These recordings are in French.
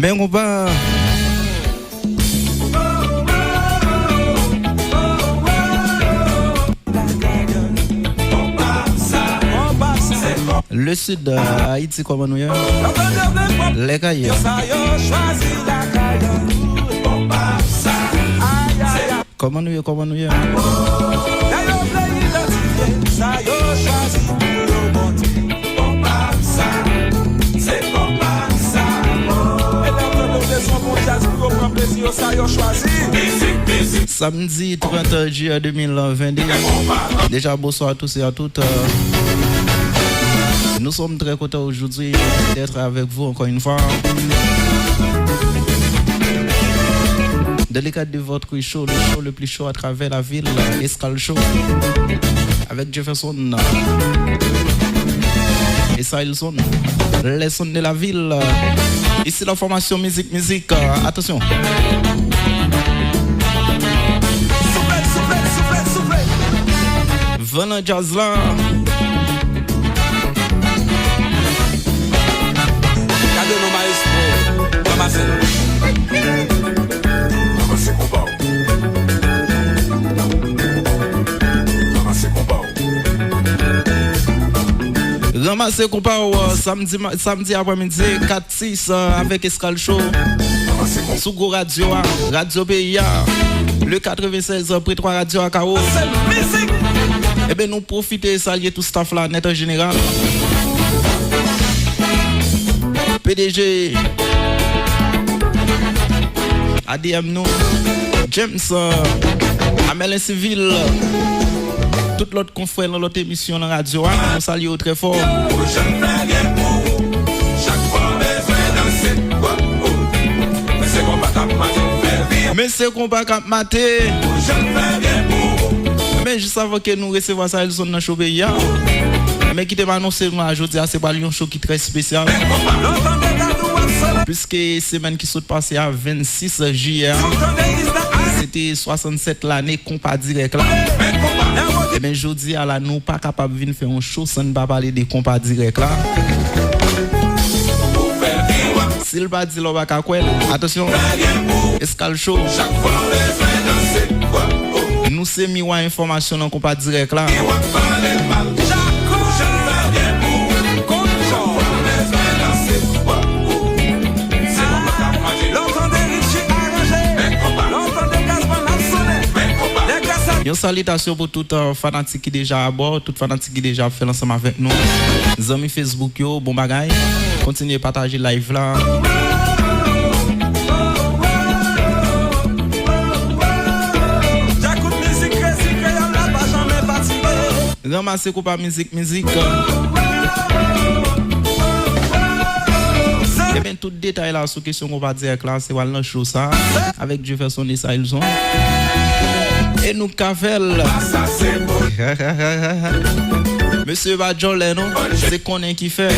Mais on va. Le sud Haïti, comment nous y est? Les Cayens. Comment nous y est? Comment nous y est? Samedi 30 juillet 2022. Déjà bonsoir à tous et à toutes. Nous sommes très contents aujourd'hui d'être avec vous encore une fois. Dans le cadre de votre show, le show le plus chaud à travers la ville, Escale Show, avec Jefferson et Sailson, les sons de la ville. Ici la formation musique. Attention. Venez jazz là. Ramasser compas samedi après-midi 4-6 avec Escale Show sous Go Radio PIA le 96.3 Radio AKO. Et bien nous profiter saluer tout staff là net en général. PDG ADM nous James Amelin Civil, tout l'autre confrère dans l'autre émission dans la radio, on salue très fort. Mais c'est combat cap maté. Mais juste avant que nous recevions ça, ils sont dans le show pays. Mais qui t'a annoncé aujourd'hui, c'est pas un show qui est très spécial. Puisque semaine qui s'est passée à 26 juillet, c'était 67 l'année compas direct là. Et bien aujourd'hui, nous pas capable de venir faire un show sans ne pas parler des compas direct là. S'il va dire l'on va qu'à attention, Escale Show. Nous c'est mis une information dans compas direct là. Une salutation pour tout fanatique qui déjà à bord, tout fanatique qui déjà fait ensemble avec nous. Les amis Facebook yo, bon bagay. Continuez à partager live là. Ramassez quoi musique. Et bien tout détail là sur question qu'on va dire là, c'est Wallan Show ça avec Jefferson et Sailson. Et nous Cavel. Monsieur Bajolé, non? C'est qu'on est qui fait.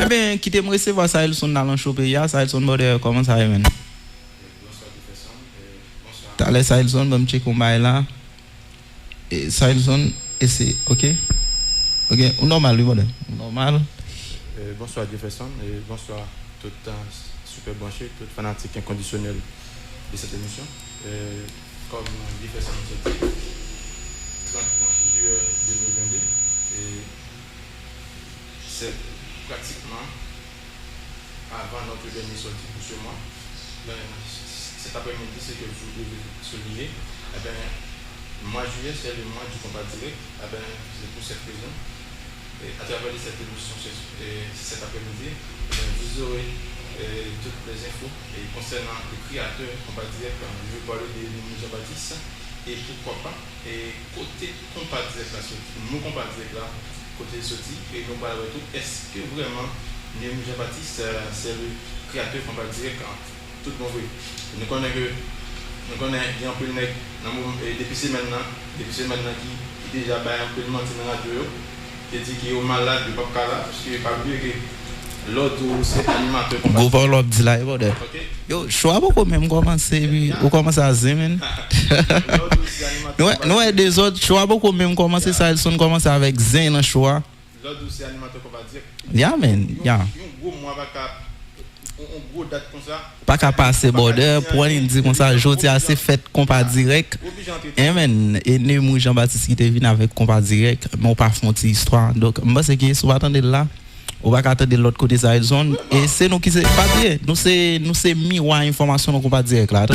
Eh bien, qui t'aime recevoir Sailson dans le show pays, Sailson modèle, comment ça va, man? Bonsoir, Jefferson. T'as les Sailson, je vais checker mon là. Et Sailson, et c'est ok? Ok, normal, oui, normal. Bonsoir, Jefferson, et bonsoir tout le temps super branché, tout fanatique inconditionnel de cette émission. Comme Jefferson se dit, 30 juillet 2022, et c'est pratiquement avant notre dernière sortie pour ce mois. Cet après-midi, c'est que vous devez souligner. Eh bien, le mois de juillet, c'est le mois du combat direct. Eh bien, c'est pour cette raison. Et à travers cette émission cet après-midi, vous aurez toutes les infos concernant le créateur combat direct. Je vais parler de Jean-Baptiste et pourquoi pas. Et côté combat direct, nous combat direct là, côté sorti, et nous parlons de tout. Est-ce que vraiment Jean-Baptiste c'est le créateur combat direct tout le monde? Nous connaissons bien un peu le nec depuis ces maintenant qui déjà un peu de mentir dans la radio. Qui dit qu'il est malade, il ne peut pas là, parce qu'il n'est pas vu que l'autre c'est animateur. Go pour l'autre dit là, yo, je suis pas même commencer, ou commencer à zémen. Nous et des autres, je suis pas même commencer ça, ils sont commencé avec Zen en choix. L'autre c'est animateur qu'on va dire. Yeah man, yeah. gros date comme ça. Pas qu'à passer border pour une dire comme ça, jodi a c'est fait compas direct. Amen. Et nous Jean-Baptiste qui était venu avec compas direct, mais on pas font une histoire. Donc moi c'est que si vous attendez là, on va attendre de l'autre côté de zone et c'est nous qui c'est pas dire. Nous c'est miroir information nous compas direct là.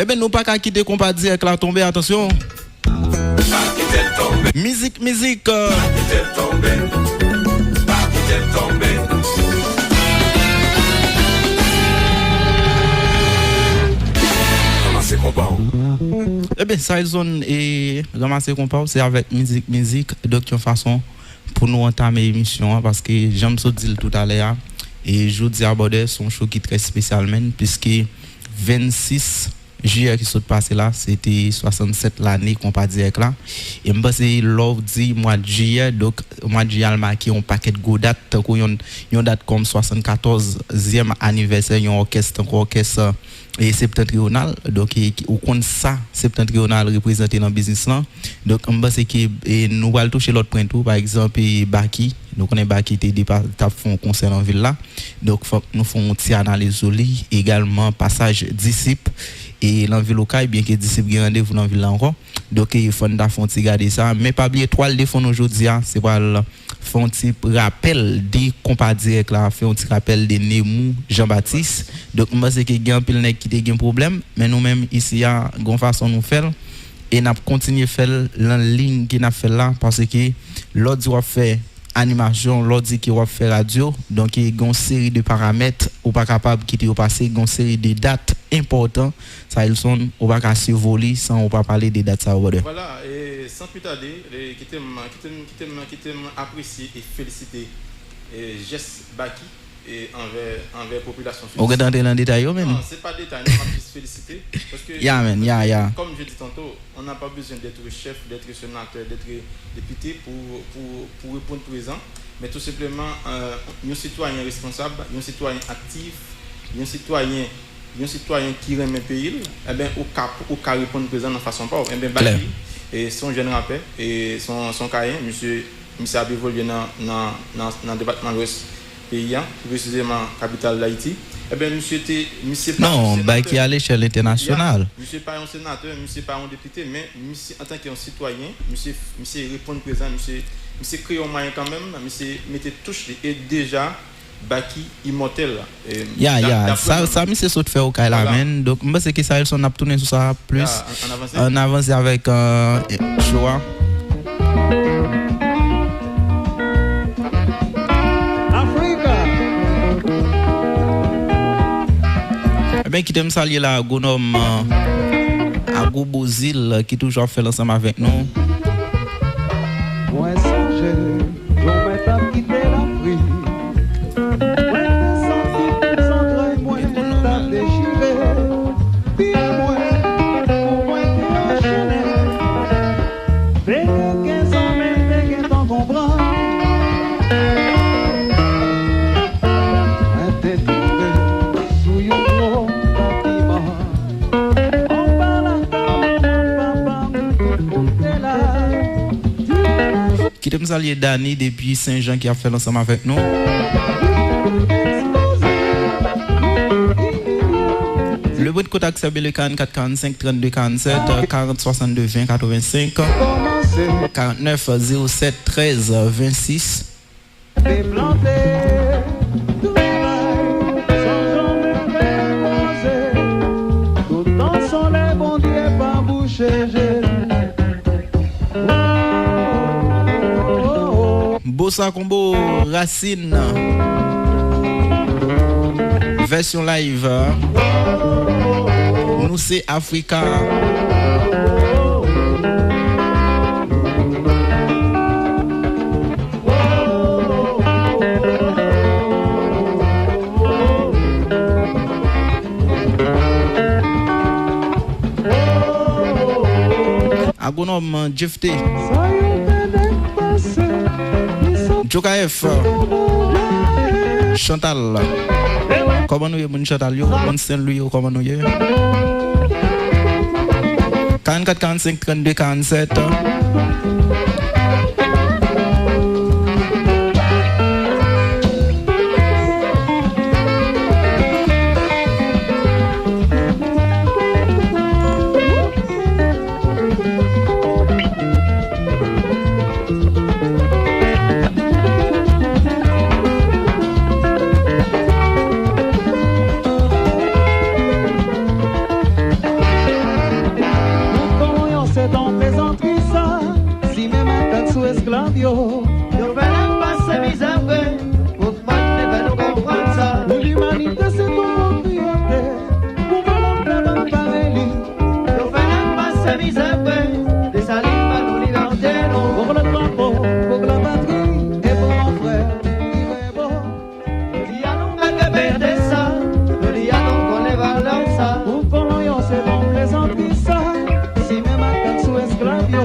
Eh ben nous pas qu'à quitter compas direct là tomber attention. Musique. Eh bien, ça zone et ramasser compas, c'est avec musique, donc une façon pour nous entamer l'émission parce que j'aime ça dire tout à l'heure et je dis aborder son show qui est très spécialement puisque 26 juillet qui s'est passé là, c'était 67 l'année qu'on pas direct là. Et moi c'est l'offre dit mois de juillet, donc mois de juillet a marqué un paquet de gros dates, une date comme 74e anniversaire, un orchestre et septentrional, donc on compte ça septentrional représenté dans le business là. Donc moi c'est que nous allons toucher l'autre point tout, par exemple Baki, nous connaissons Baki qui t'a fait un concert en ville là. Donc nous faisons une petite analyse également passage disciple et l'envie locale bien que disciple qui rendez-vous dans ville encore donc il faut garder ça mais pas oublier trois le fond aujourd'hui c'est pas font un petit rappel des compas direct là fait un petit rappel de Nemou Jean-Baptiste donc moi c'est que gagne pile nèg qui te un problème mais nous même ici a gon façon nous faire et n'a continuer faire la ligne qui n'a fait là parce que l'autre doit faire animation l'autre qui va faire radio donc il y a une série de paramètres ou pas capable quitter au passé une série de dates importantes ça ils sont ou pas survoler sans ou pas parler des dates ça voilà et sans plus tarder qui t'aime apprécier et féliciter et geste Baki et envers population. On va dans le détail même. Non, c'est pas détail, on va juste féliciter parce que comme je dis tantôt, on n'a pas besoin d'être chef, d'être sénateur, d'être député pour répondre présent, mais tout simplement un citoyen responsable, un citoyen actif, un citoyen qui remet le pays, eh ben au cas répondre présent de façon pas, eh ben Baki et son jeune rappel et son cahier monsieur a évolué dans le département de l'Ouest pays, précisément capitale d'Haïti. Eh bien, monsieur non, qui est à l'échelle internationale. Monsieur pas un sénateur, monsieur pas un député, mais monsieur en tant qu'un citoyen, monsieur répond présent, monsieur crée un moyen quand même, monsieur mettez touche et déjà Baki immortel. Ça monsieur saute faire au cas là même. Donc moi c'est que ça ils sont a tourné sur ça plus en avance avec choix. Ben qui t'aime saluer là Gonom à Goubozil qui toujours fait ensemble avec nous. Moi songe, on m'a quitté l'Afrique. Moi senti sans train moi t'a déchiré. Dis-moi pour moi t'es enchaîné. Fais 15 ans mais fais t'en comprendre. Qui t'aime saluer Dani depuis Saint-Jean qui a fait l'ensemble avec nous. Le bon de contact c'est le 44 45 32 47 40 62 20 85 49 07 13 26. Bossa Combo Racine version live nous c'est Africa Agonom Jefté Jokaef Chantal comment nous y est Chantal yo mon Saint-Louis comment nous y est 44 45 32 47 esclavio. Yo verán passer mis après, pour moi ne pas nous comprendre ça. L'humanité c'est ton propriété, pour l'homme de l'homme pareil. Yo verán passer mes après, des salines pas nous liberté non. Pour le drapeau, pour la patrie, et pour mon frère, qui est beau. Je dis à nous pas perdre ça, je dis à nous qu'on est valeur ça. Pour qu'on c'est bon présenter ça, si même à quatre sous esclavio.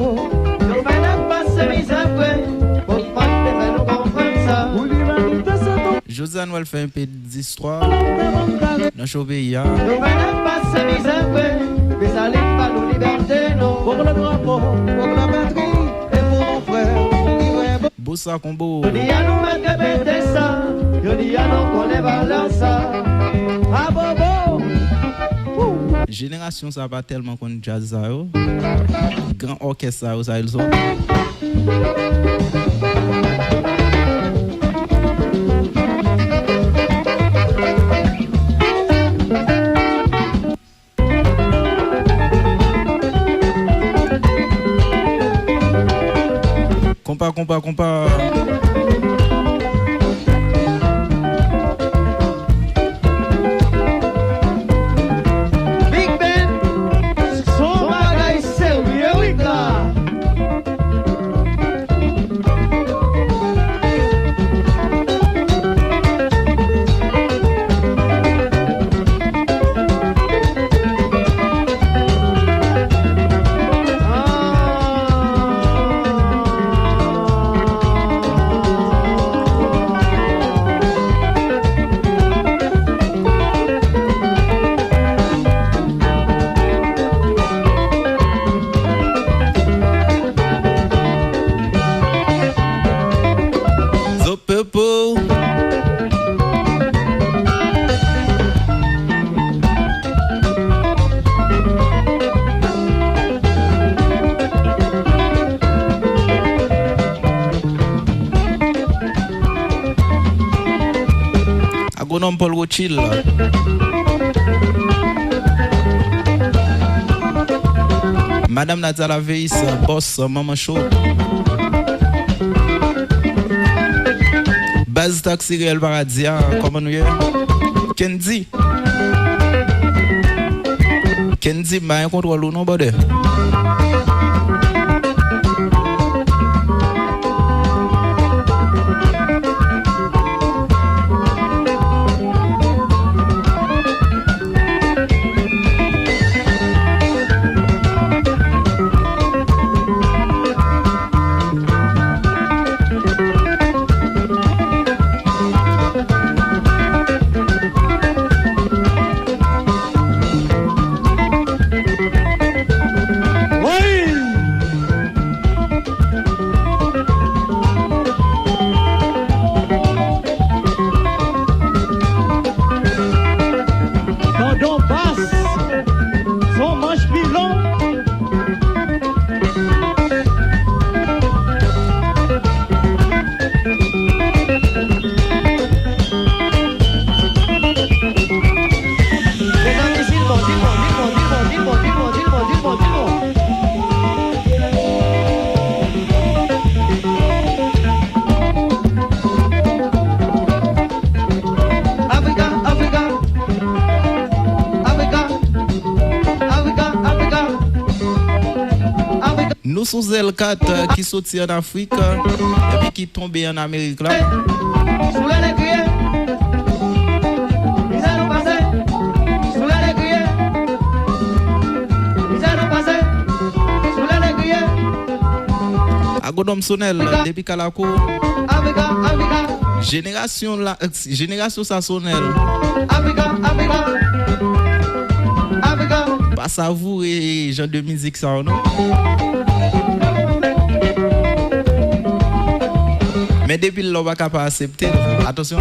Yo verán passer mes après, pour moi ne pas nous comprendre ça. Pour l'humanité c'est ton Josiane va faire un peu d'histoire dans le pays. Yo verán passer mes après, des salines pas nous liberté non. pour le drapeau, pour la patrie, et pour mon frère, qui est beau. Bossa Combo. Je dis à nous pas perdre ça, je dis à nous qu'on est valeur ça. Ah bobo, Génération, ça va tellement qu'on jazz ça. Grand orchestre, ça, ils ont. Compa. Big Ben, son bagay sérieux, oui, là. Zopepo. Agronome Paul Rothschild. Madame Nadia Laveis, boss Maman Show. Base Taxi Real Paradia, comment nous y est? Kendi, bah un contrôle ou non, bordel? quand on passe, son manche pilon. Les amis, dis-le-moi. Nous sommes L4 qui sortit en Afrique et puis qui tombent en Amérique là. Sous la crier, ils allons passer. Sous la crier, ils allons passer. Sous la crier, Agronome Sonel depuis Kalako. Africa. Génération ça Sonel. Africa. Pas savourer genre de musique ça non. Mais depuis là, on va pas accepter. Attention.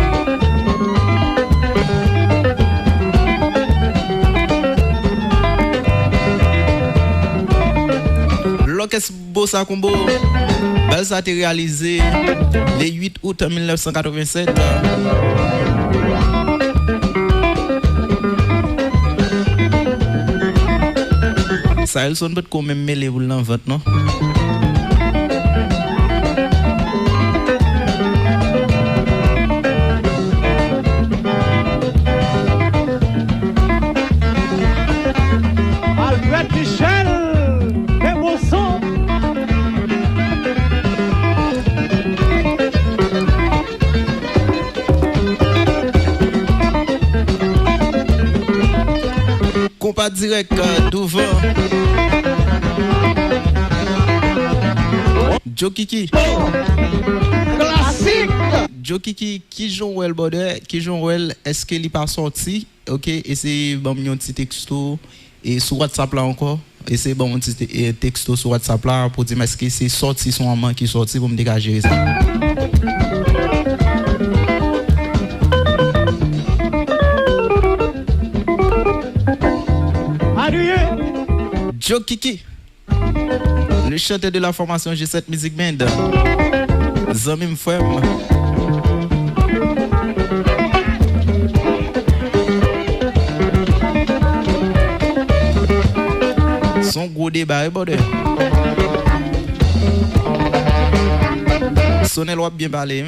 L'orchestre Bossa Combo, ça a été réalisé le 8 août 1987. Ça, ils sont peut-être quand même mêlés pour l'envente, non? direct d'ouvre. Joe Kiki. Classique. Joe Kiki, qui joue le border, qui joue est-ce qu'il n'est pas sorti? OK, et c'est bon un petit texto et sur WhatsApp là encore. Et c'est bon un petit texto sur WhatsApp là pour dire est-ce que c'est sorti son maman qui est sorti pour me dégager ça. Joe Kiki, le chanteur de la formation G7 Music Band. Zami Mfouem. Son gros débat, bordel. Sonel wap bien parler.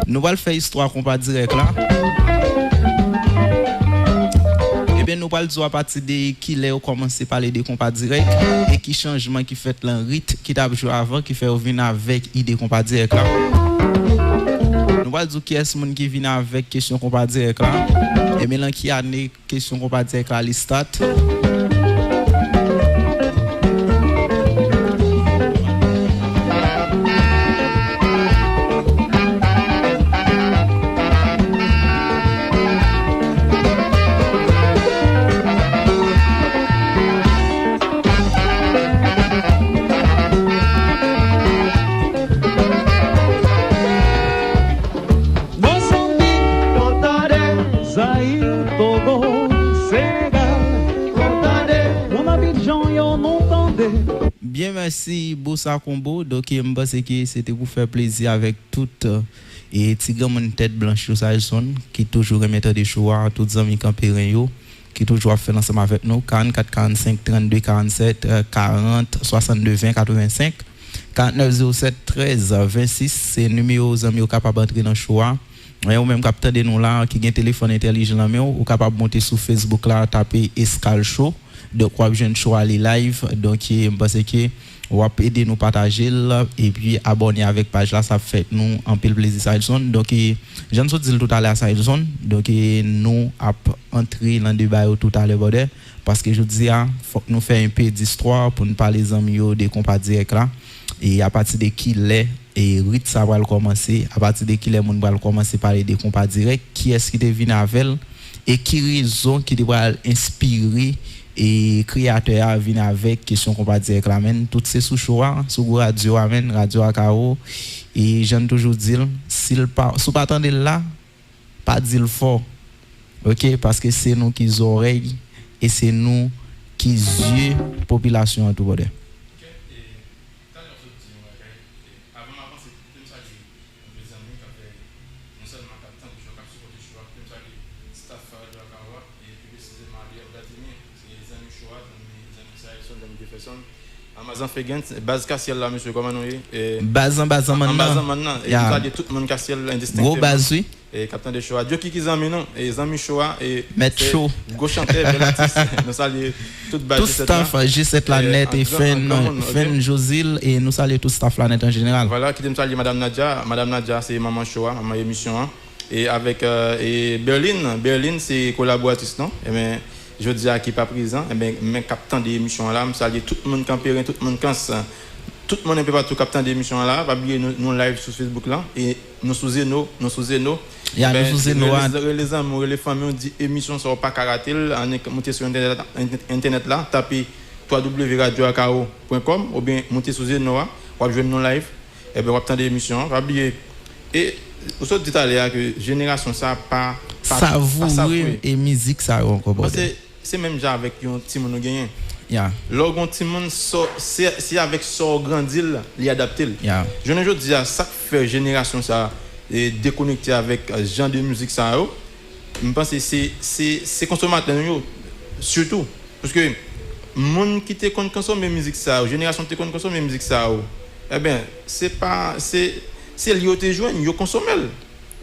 Nous allons faire histoire compas direct là. Eh bien, nous allons dire à partir de qui est commencé à parler de compas direct et qui changement qui fait le rite qui t'a joué avant qui fait venir avec idée compas direct là. Nous allons dire qui est ce monde qui vient avec question compas direct là. Et bien, qui a né question compas direct là, les stats. Bien, merci Bossa Combo. Donc, je pense que c'était pour faire plaisir avec toute et Tigre mon tête blanche qui toujours remettre des choix, tous les amis campérins qui toujours fait ensemble avec nous. 44 45 32 47 40 62 20 85 49 07 13 26. C'est numéro aux amis capable d'entrer dans le choix. Ou même capteur de nous là qui a un téléphone intelligent là, ou capable de monter sur Facebook là, taper Escal Show. Donc, on va jeune show aller live. Donc, je pense que on va aider nous partager et puis abonner avec page là, ça fait nous un peu plaisir Sidezone. Donc, je ne sais pas tout à l'heure Sidezone. Donc, nous avons entré dans le débat tout à l'heure parce que je dis, il faut que nous fassions un peu d'histoire pour nous parler des amis des compas directs là. Et à partir de qui l'est, et Rit ça va commencer. À partir de qui l'est, on va commencer à parler des compas directs. Qui est-ce qui devine avec elle et qui raison qui va inspirer et créateur a venu avec question qu'on va dire clamen toutes ces sous choix sur radio amen radio akao et j'aime toujours dire s'il pas sous pas attendre là pas dire fort OK parce que c'est nous qui oreilles et c'est nous qui yeux population en tout bordel. Amazon Fegent, base Cassiel là, monsieur, comment nous est? Base maintenant. Et vous avez tout le monde Cassiel indistinctement. Gros base, oui. Et capitaine de Choa. Dieu qui zami non, et zami Choa et Maître Chaud. Gros chanteur, nous saluons toute base tout staff G7 la net et Fen Josil et nous saluons tout staff la net en général. Voilà, qui me salue Madame Nadia, c'est maman Choa, maman émission. Et avec et Berlin c'est collaboratrice non? Et bien je dis à qui pas présent, et bien mais capitaine d'émission là, me salue tout le monde campérin, tout le monde canse, tout le monde un peu partout capitaine d'émission là, pas oublier nous live sur Facebook là et nous sous nous. Il y a nous sous nous les amis, les familles on dit émission ça pas karaté, on monter sur internet là, taper www.radioakao.com ou bien monter sur nous ou joindre nous live et bien capitaine d'émission, pas oublier et vous avez dit tout à l'heure que génération ça pas savourer et musique ça encore bon. C'est même déjà avec un petit monde gagné. Yeah. Lorsqu'on petit monde c'est avec ça grandil, li adapter. Yeah. Je ne dis à ça fait génération ça et déconnecté avec genre de musique ça je pense que c'est consommateur surtout parce que monde qui te consommer musique ça, génération te consommer musique ça, eh bien c'est lié au te joindre, yo consommer.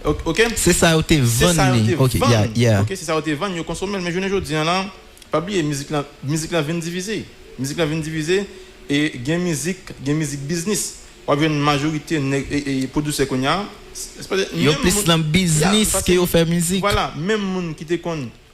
OK? C'est ça où te vendre. OK, yeah. OK, c'est ça où te vendre, yo consommer, mais je ne dis là, pas oublier musique là vient diviser. Musique là vient diviser et gain musique business. Ou bien une majorité et producteur qu'on y a, yo plus dans business que yo fait musique. Voilà, même monde qui te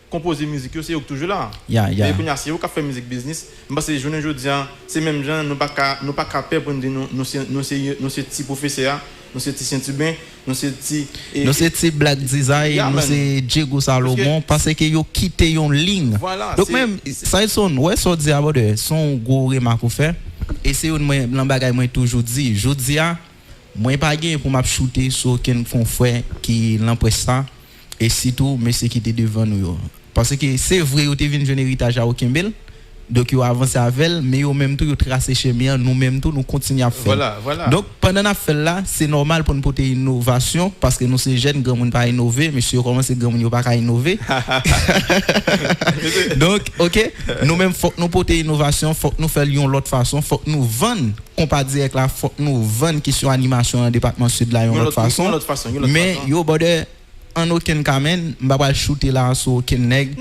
composer musique, c'est toujours là. Mais qu'on y a si yo ka faire musique business, parce que je ne dis c'est même gens nous pas capable pour nous c'est petit professeur, nous c'est petit Saint-Hubert, nous c'est petit Black Design, nous c'est Diego Salomon parce que yo quitté yon ligne. Voilà. Donc même ça son ça dit aborde son gros remarque ou faire et c'est un bagage moi toujours dit, je dis moi pas gain pour m'a shooter sur quelqu'un font frère qui l'empresse ça et surtout monsieur qui était devant nous parce que c'est vrai ou te vinn jeune héritage à Okembel donc yo avancé avec mais yo même tout yo tracé chemin nous même tout nous continuer à faire. Voilà. Donc pendant la fait là, c'est normal pour nous porter innovation parce que nous c'est jeunes grand monde pas innover, monsieur commence grand monde pas innover. Donc OK, nous même faut nous porter innovation, faut nous faire l'autre façon, faut nous vendre compas direct là, faut nous vendre question animation dans département sud là l'autre façon. Mais yo bode en aucun cas même m'pa pas shooter là sur aucun nèg.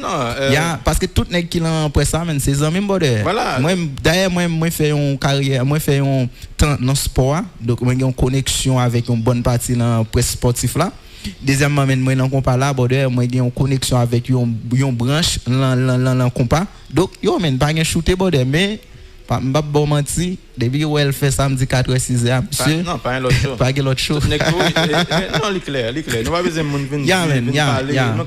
Parce que tout nèg qui l'emprès ça men c'est amis bode. Voilà. Moi d'ailleurs moi fait une carrière, moi fait un temps dans sport donc moi j'ai une connexion avec une bonne partie dans presse sportif là. Deuxièmement moi dans compas là bode moi j'ai une connexion avec une branche dans compas. Donc yo men pas gen shooter bode mais m'pa bon menti depuis où elle fait samedi 4h 6h monsieur non pas un autre show pas l'autre show non les clair nous pas besoin monde venir parler nous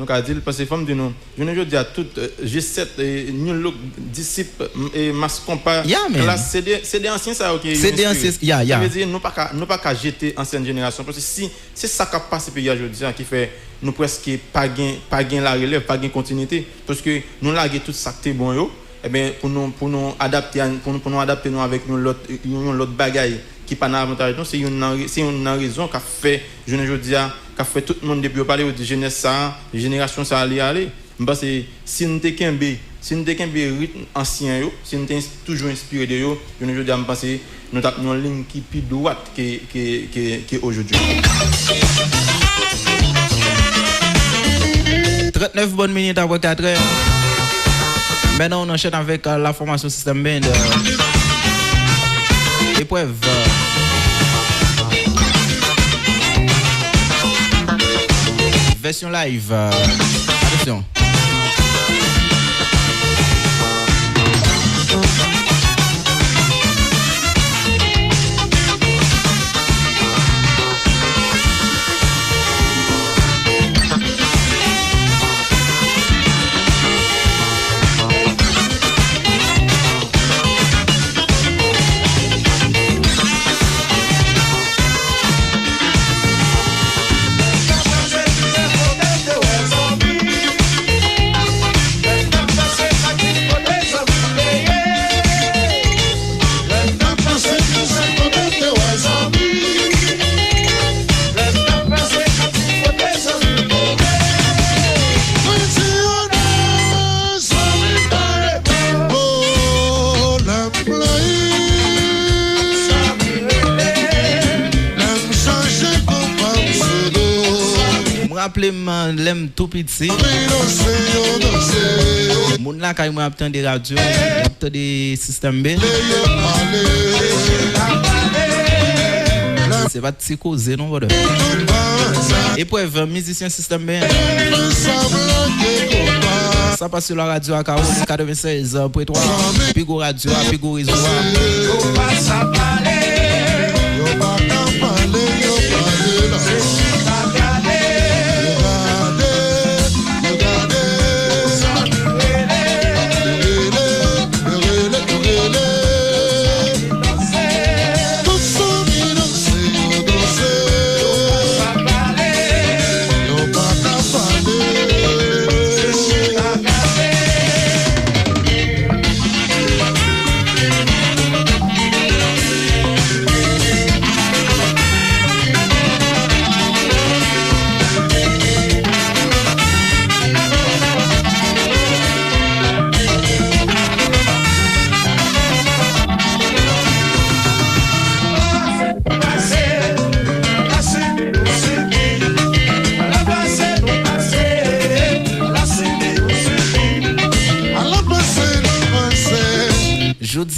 ka dire parce que femme de nous je ne dis à tout G7 new look disciple et mass compas classe c'est des anciens ça OK c'est des anciens ça veut dire nous pas jeter ancienne génération parce que si c'est ça qui passe pays aujourd'hui qui fait nous presque pas gain la relève pas gain continuité parce que nous laguer tout ça qui est bon yo eh bien pour nous adapter nous avec l'autre bagaille qui pas avantage non c'est une raison qu'a fait je ne dis qu'a fait tout le monde depuis parler de jeunesse ça génération ça aller parce que si nous t'es qu'un rythme ancien yo si nous t'es toujours inspiré de yo je ne dis parce que nous avons une ligne qui plus droite que aujourd'hui 39 bonnes minutes après 4h. Maintenant, on enchaîne avec la formation System Band. Épreuve. Version live. Attention. L'aime tout petit. Mon là quand moi attend des radios, attend des systèmes B. C'est pas de causer non voilà. Et pour un musicien système B. Ça passe sur la radio à Caroline 96.3 Pigo Radio à Pigo Réseau.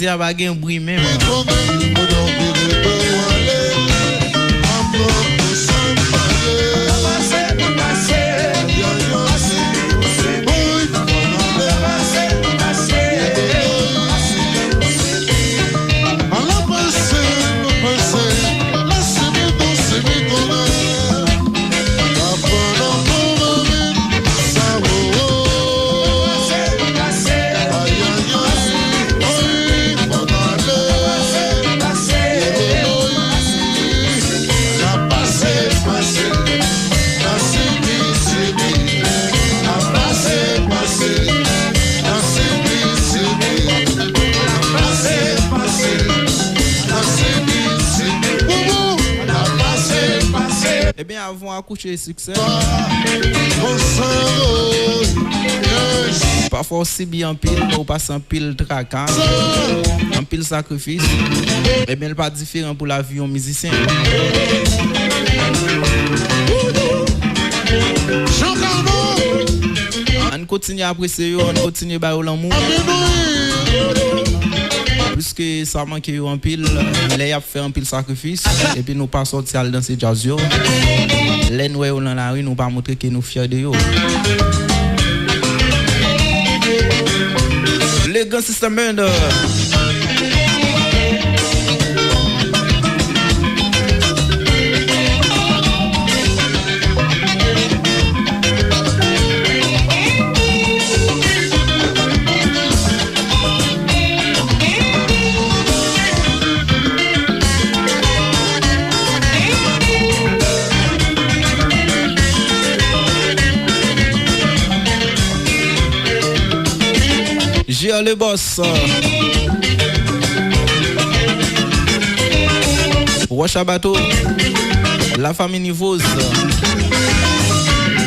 Ici, il y a pas un bruit même. Eh bien, avant d'accoucher succès, parfois aussi bien en pile, ou passe en pile tracas, en pile sacrifice. Eh bien, il n'est pas différent pour la vie d'un musicien. On continue à apprécier, on continue à bailler l'amour. Puisque ça manque en pile, il a fait un pile sacrifice, et puis nous pas sortir dans ces jazz. Les nous dans la rue, nous pas montrer que nous fiers de eux. Les grands systèmes de J'ai le boss. Rocha Bateau. La famille Nivose.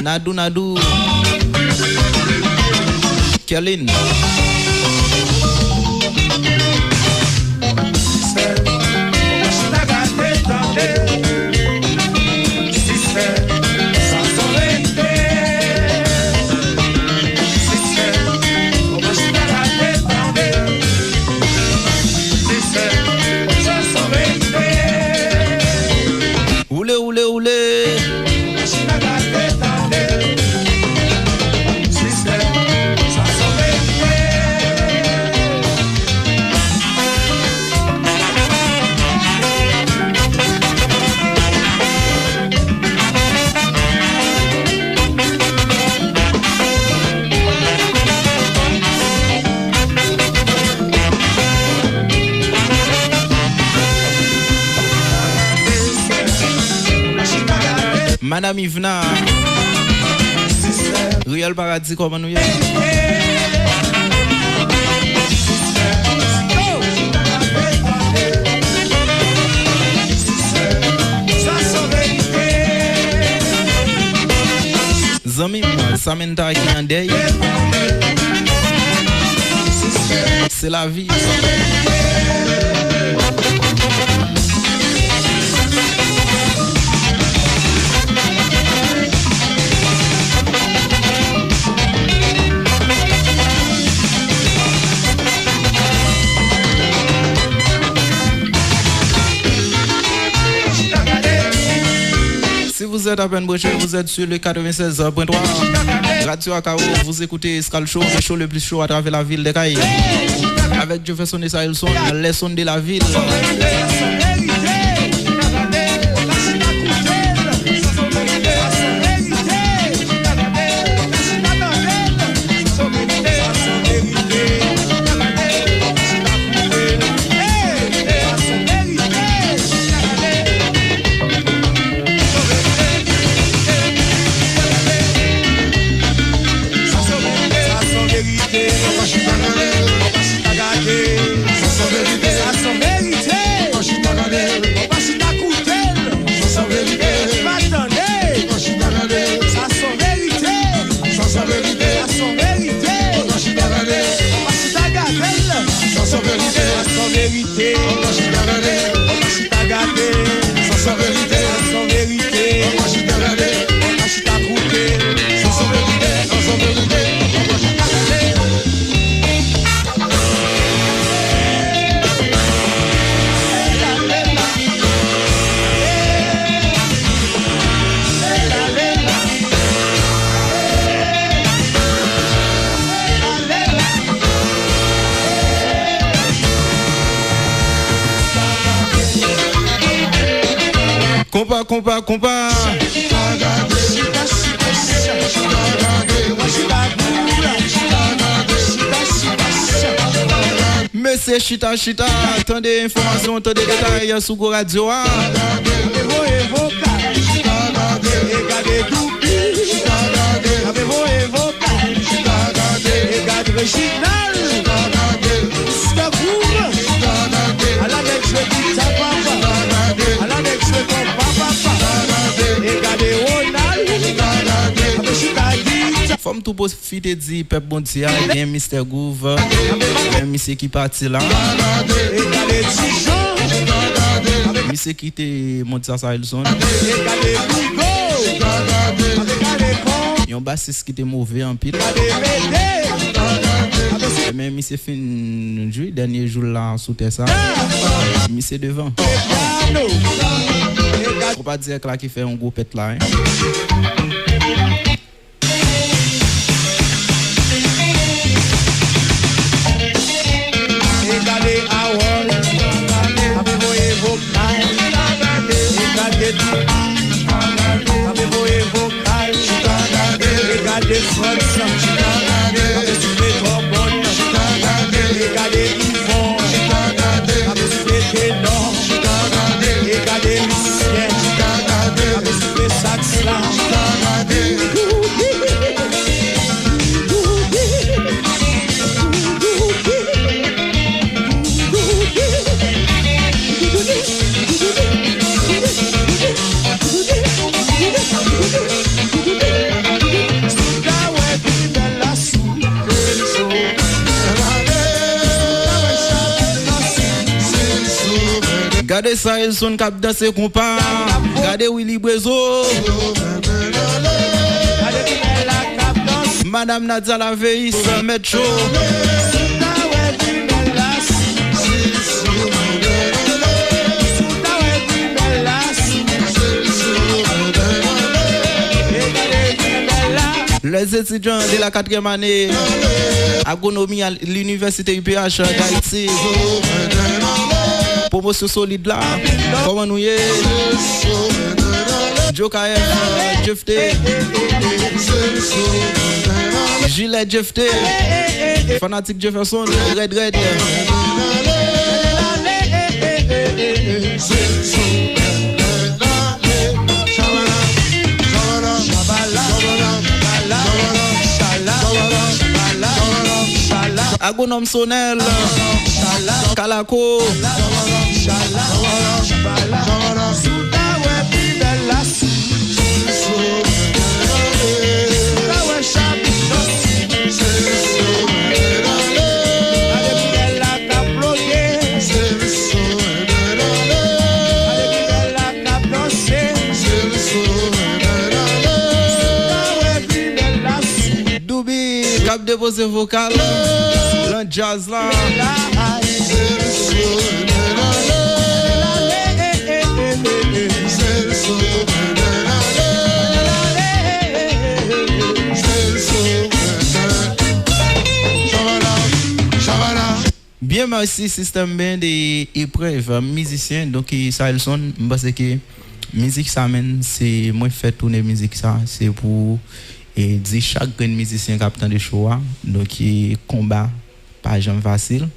Nadou. Kelin. Madame Yvna, Real Paradis, comment nous y est? Zami, Samantha qui en deuil. C'est la vie. Si vous êtes à peine branché, vous êtes sur le 96.3 Radio Akao, vous écoutez Skal Show, le show le plus chaud à travers la ville de Caille. Avec Jefferson et Sahel Son, les sons de la ville. Ça son vérité. Compa. Monsieur Chita, attendez information, attendez détails sur Go Radio. Femme tout profiter de peuple bon dia bien Mr. Gouv monsieur qui parti là monsieur qui était monté ça Elson yon bassiste qui était mauvais en pile mais monsieur fin jouer dernier jour là sous terre ça monsieur devant faut pas dire que là qui fait un gros pète là hein. Gardez ça, ils sont cap danser compas. Gardez Willy Brezo. Madame Nadia la veille, sans mettre chaud. Les étudiants de la 4e année agronomie à l'université UPH d'Haïti. Promotion solide là. Comment nous y est? Jokaef, Jefté. Gilet Jefté. Fanatique Jefferson, Red. Agonome Sonel, Kalako, Doubi, cap déposé vocal. Jazz là. Bien merci système bien des épreuves musiciens donc ça ils sont parce que musique ça mène c'est moi fait tourner musique ça c'est pour et dire chaque grand musicien capitaine de show donc combat pas jamais facile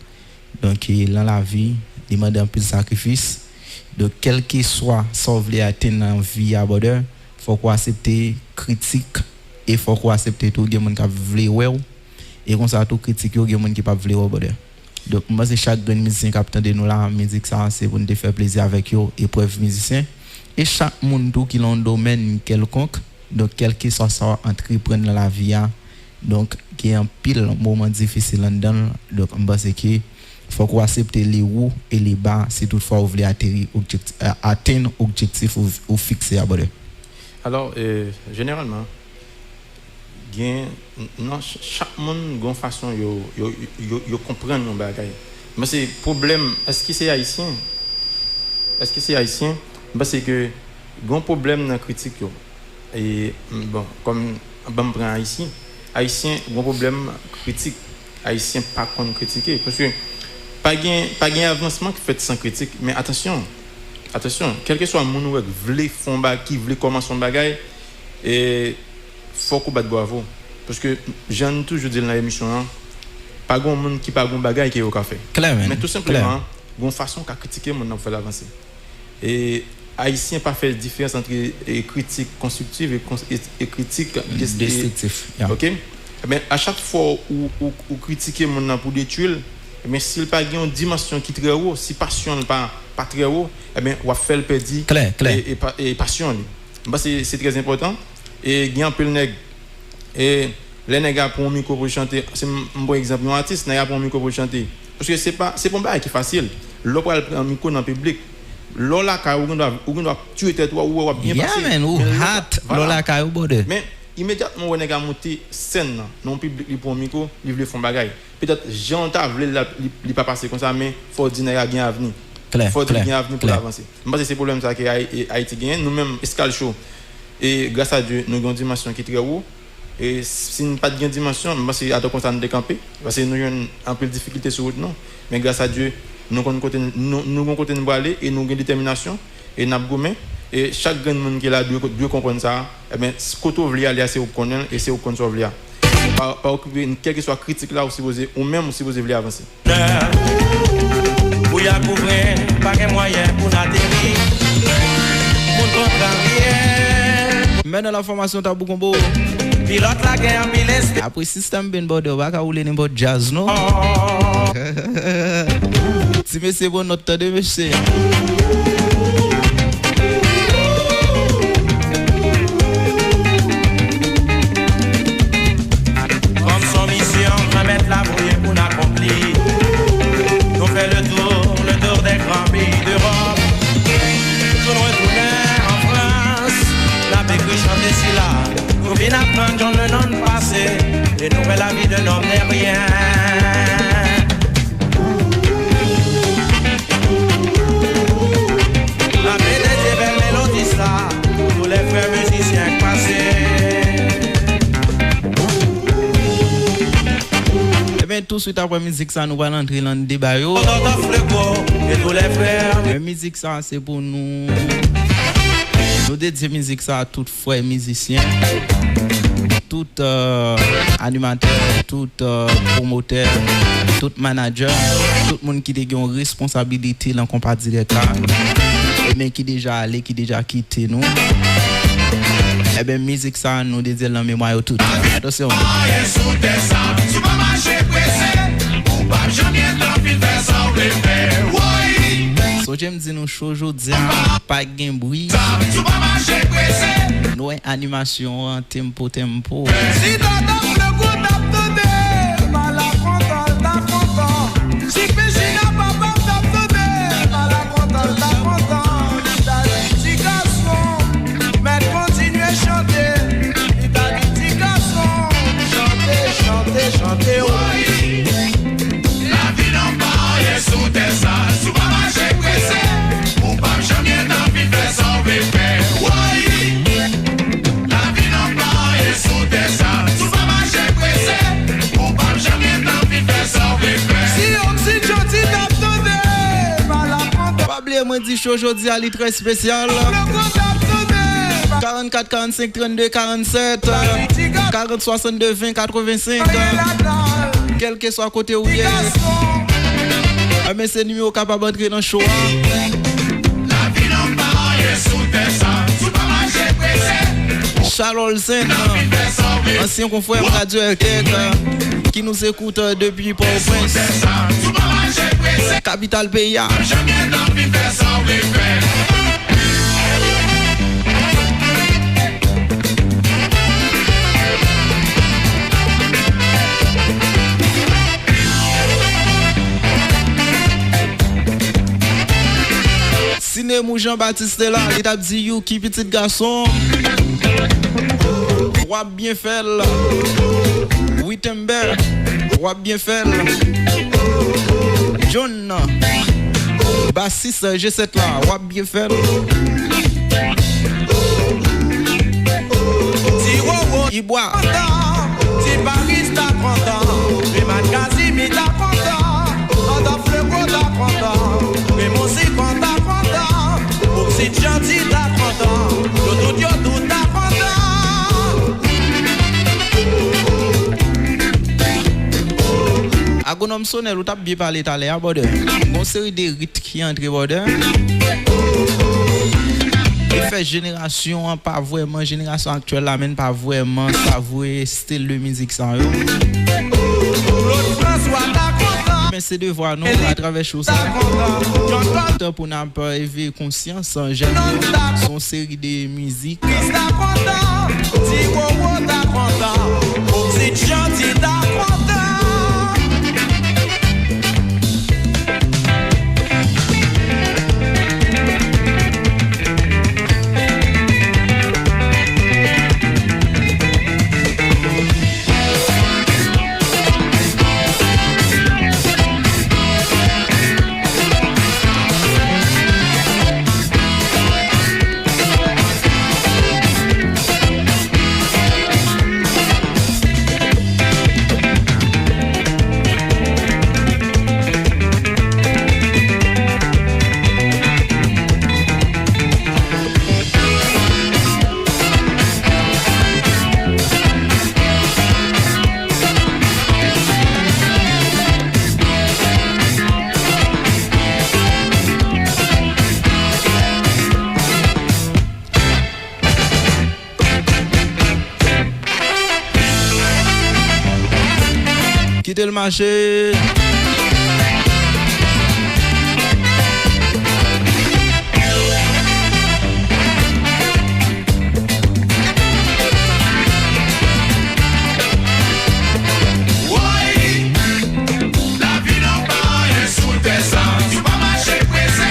donc dans la vie il demande un peu de sacrifice donc quel que soit sauver atteindre en vie à border faut qu'on accepter critique et faut qu'on accepter tout les monde qui veulent ouais et comme ça tout critique yo les monde qui pas veulent ouais border donc moi c'est chaque grand musicien capitaine de nous la musique ça c'est pour nous faire plaisir avec eux épreuve musicien et chaque monde tout qui dans domaine quelconque donc quel que soit ça entreprendre dans la vie donc qui est un pile moment difficile là-dedans donc on pense que faut qu'on accepte les hauts et les bas si toutefois vous voulez atteindre objectif ou fixer à bord. Alors généralement chaque monde a une façon de comprendre nos bagages. Mais c'est problème, est-ce que c'est haïtien? Parce que un problème dans la critique et bon comme on prend haïtien un problème critique haïtien pas qu'on critiquer parce que pas gain avancement qui fait sans critique mais attention attention, quel que soit le monde qui veut faire bagay, qui veut commencer son bagay, et faut qu'on batte bravo. Parce que j'en toujours dit dans l'émission, pas grand monde qui pas grand bagay qui est au café. Mais tout simplement, une façon qu'à critiquer mon faire l'avancer. Et haïtien pas faire différence entre critique constructive et critique destructive. OK? Mais à chaque fois où critiquer mon pour détruire, mais s'il pas une dimension qui très haut, si passion pas très haut, eh bien on va faire le perdre et passion. Bah c'est très important et il y a un peu le nèg et les nègres pour un micro pour chanter, c'est un bon exemple, un artiste n'a pour un micro pour chanter parce que c'est pas qui est facile. L'on prend un micro dans le public. Lola ka ou doit tuer tête ou bien passer. Yeah man, ou hot Lola ka ou bode. Mais immédiatement on nèg monter scène dans le public pour un micro, il veut faire bagaille. Peut-être j'entends il pas passer comme ça mais faut dire nèg a bien avenir. Faut dire bien avenir pour avancer. Parce que c'est problème ça que Haïti gagne nous même Escal Show et grâce à Dieu nous avons une dimension qui est très haut et si nous pas de dimension parce que attends qu'on s'en décamper parce que nous avons un peu de difficulté sur route non mais grâce à Dieu nous avons côté nous aller et nous avons détermination et nous avons et chaque grand monde qui est là doit comprendre ça et bien ce que vous voulez aller c'est vous connaître et c'est vous connaître vous pas occuper quelle que soit critique là ou même si vous voulez avancer pour y couvrir pas de moyen pour atterrir pour contrarier maintenant la formation Tabou Combo pilote la guerre pilote après système ben border va ka rouler n'importe jazz non si monsieur bon notre de monsieur comme son mission remettre la brouille pour l'accomplir nous fait le tour des grands pays d'Europe nous retourner en France la béquille chanter si là nous venons apprendre John Lennon passé et nous la vie de l'homme n'est rien. La paix des belles mélodies là, tous les frères musiciens passés. Eh bien tout de suite après musique ça nous allons entrer dans le débat yo. Et tous les frères. La musique ça c'est pour nous. Nous dédions musique ça à tout frère musicien, tout animateur, tout promoteur, tout manager, tout le monde qui a une responsabilité dans le compagnie de cas, et bien qui déjà allé, qui déjà quitté nous. Eh bien musique ça nous dédions la mémoire de tout. Attention. So j'aime dire nous show aujourd'hui pas gain bruit. Nous animation tempo. Si t'as le goût d'abdonner, mal à contrôle t'as content. Si péché n'a pas peur d'abdonner, mal à contrôle t'as content. T'as dit petit garçon, mais continue à chanter. T'as dit petit garçon, chanter, oui. La vie n'en parle et sous tes salles, souvent marcher pressé. Ou pas jamais dans vie fait sans faire, oui. La vie n'en parle et sous tes salles, souvent marcher pressé. Ou pas jamais dans vie fait sans faire. Si gentil t'as donné, mal à contrôle. Pas oublier moi dit show aujourd'hui à très spécial. 44 45 32 47 40 62 20 85 quel que soit côté où il est mais c'est numéro capable d'entrer dans le show. La vie n'en parle sous tes salles, souvent marcher pressé. Charles Olsen, ancien confrère Radio RTEC qui nous écoute depuis Port-au-Prince, capitale pays. Cinémou Jean-Baptiste là, il t'a dit you qui petit garçon. Wap bien fait là. Wittenberg, wap bien fait là. John, bassiste G7 là, wap bien fait là. Il boit. Si Paris t'a content, mais Magazine t'a content, on a Fleugo t'a content, mais mon si t'a content, c'est gentil, t'as content. Yo tout t'as content. Agonom Sonel, ou t'as bien parlé tout à l'heure, border. Bon série de rites qui entrent, border. Il fait génération, pas vraiment, génération actuelle, là, même pas vraiment, savouer style de musique sans eux. Mais c'est de voir nous à travers choses ça. Pour nous pas éveiller conscience, j'aime son série de musique. C'est gentil, t'as content. Quittez le marché.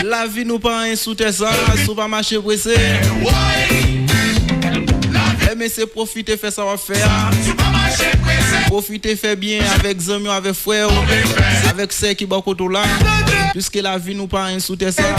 La vie nous pas un sous tes ans, sous pas marcher pressé. Mais c'est profiter, faire ça va faire. Profiter, faire bien avec amis, avec frères, avec ceux qui sont autour là. Puisque la vie nous pas un sous tes ans.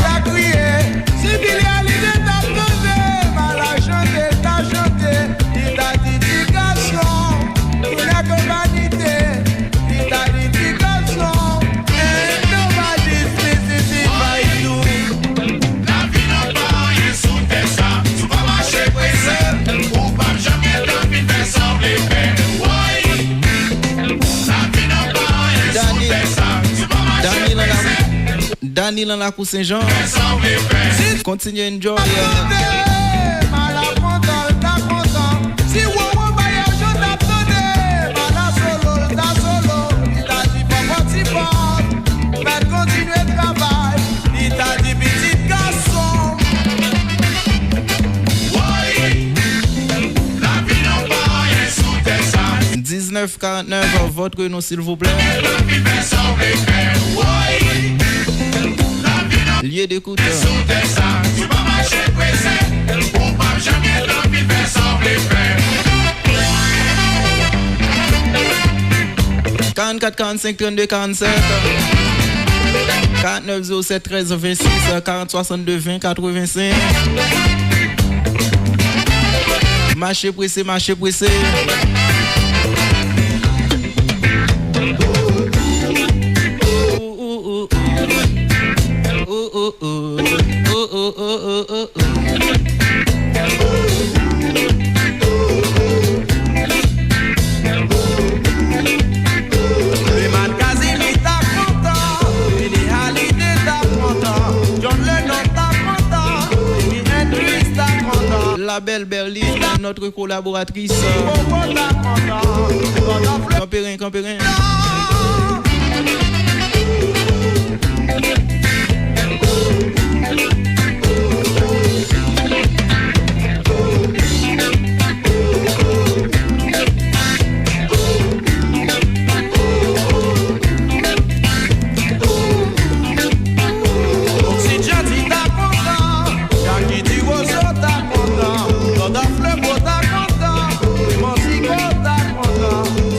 Daniel dans la cour Saint-Jean. Continue à enjoy. Si vous voyez, je t'ai donné. Mala solo, ta solo. Il t'a dit pas participant. Faites continuer le travail. Il t'a dit petit garçon. Oui, la vie n'a pas rien sous tes sacs. 1949, votre nom s'il vous plaît. Lieu d'écoute. 44 45 32 47 49 07 13 26 40 62 20 85. Marché pressé, marché pressé. La belle Berlin, notre collaboratrice. Campérin.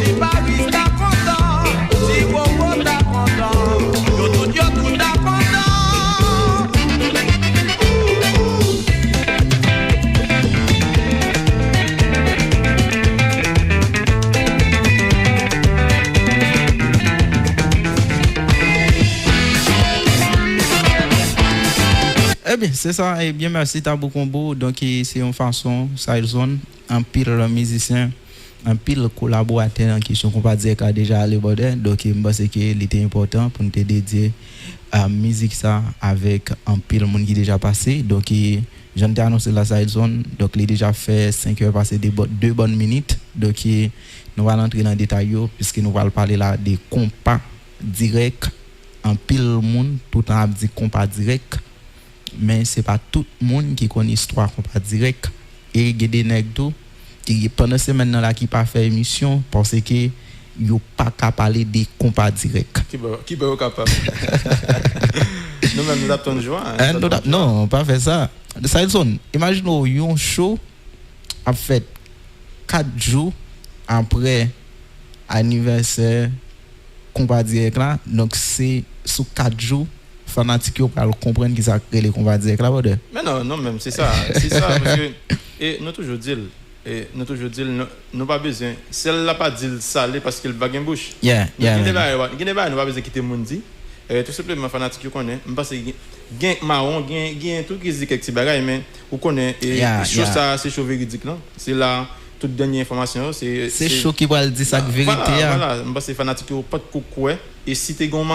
Si Paris t'a content, bien, c'est ça. Et bien, merci Tabou Combo. Donc, c'est une façon, Side Zone, un pile musicien, un pile collaborateur en question qu'on va dire qu'il a déjà allé border. Donc, je pense qu'il était important pour nous dédier à la musique ça avec un pile monde qui est déjà passé. Donc, j'en ai annoncé la Side Zone. Donc, il a déjà fait 5 heures passées, 2 bonnes minutes. Donc, nous allons entrer dans le détail puisque nous allons parler là des compas directs. En pile monde, tout le temps dit compas direct. Mais ce n'est pas tout le monde qui connaît l'histoire compas direct. Et il y a des nègres qui pendant ces semaines là qui pas fait émission parce que yo pas capable parler des compas directs. Qui peut capable. Nous même nous avons joie. Non, pas fait ça. Side Zone, imaginez un show a fait 4 jours après anniversaire compas direct là. Donc c'est sous 4 jours fanatique pour comprendre qui ça crée les combats directs là. Mais non, même c'est ça parce que et nous toujours dire nous pas besoin celle-là pas dire salé parce qu'il va gain bouche. Il n'est pas nous pas besoin quitter mundi. Tout simplement fanatique qu'on connaît, parce que gain marron, gain tout qui dit quelques petits bagages mais vous connaît et chose ça c'est chose véridique non. C'est là toute dernière information c'est chaud qui va dire ça vérité. Voilà, parce que fanatique pas de coucou et si t'es gon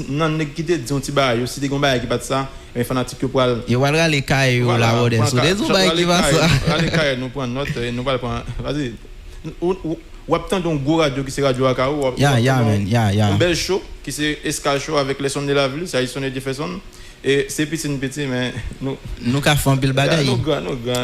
non qui te dit un petit bail si t'es gon bail qui pas de ça mais fanatique pour il va les cailles là haut sur des bail qui va ça les cailles nous prendre note nous va prendre vas-y ou attendre un gros radio qui c'est radio Akao un bel show qui c'est Escal Show avec les sons de la ville ça ils sont des Jefferson et c'est petit mais nous qu'a fait un pile bagaille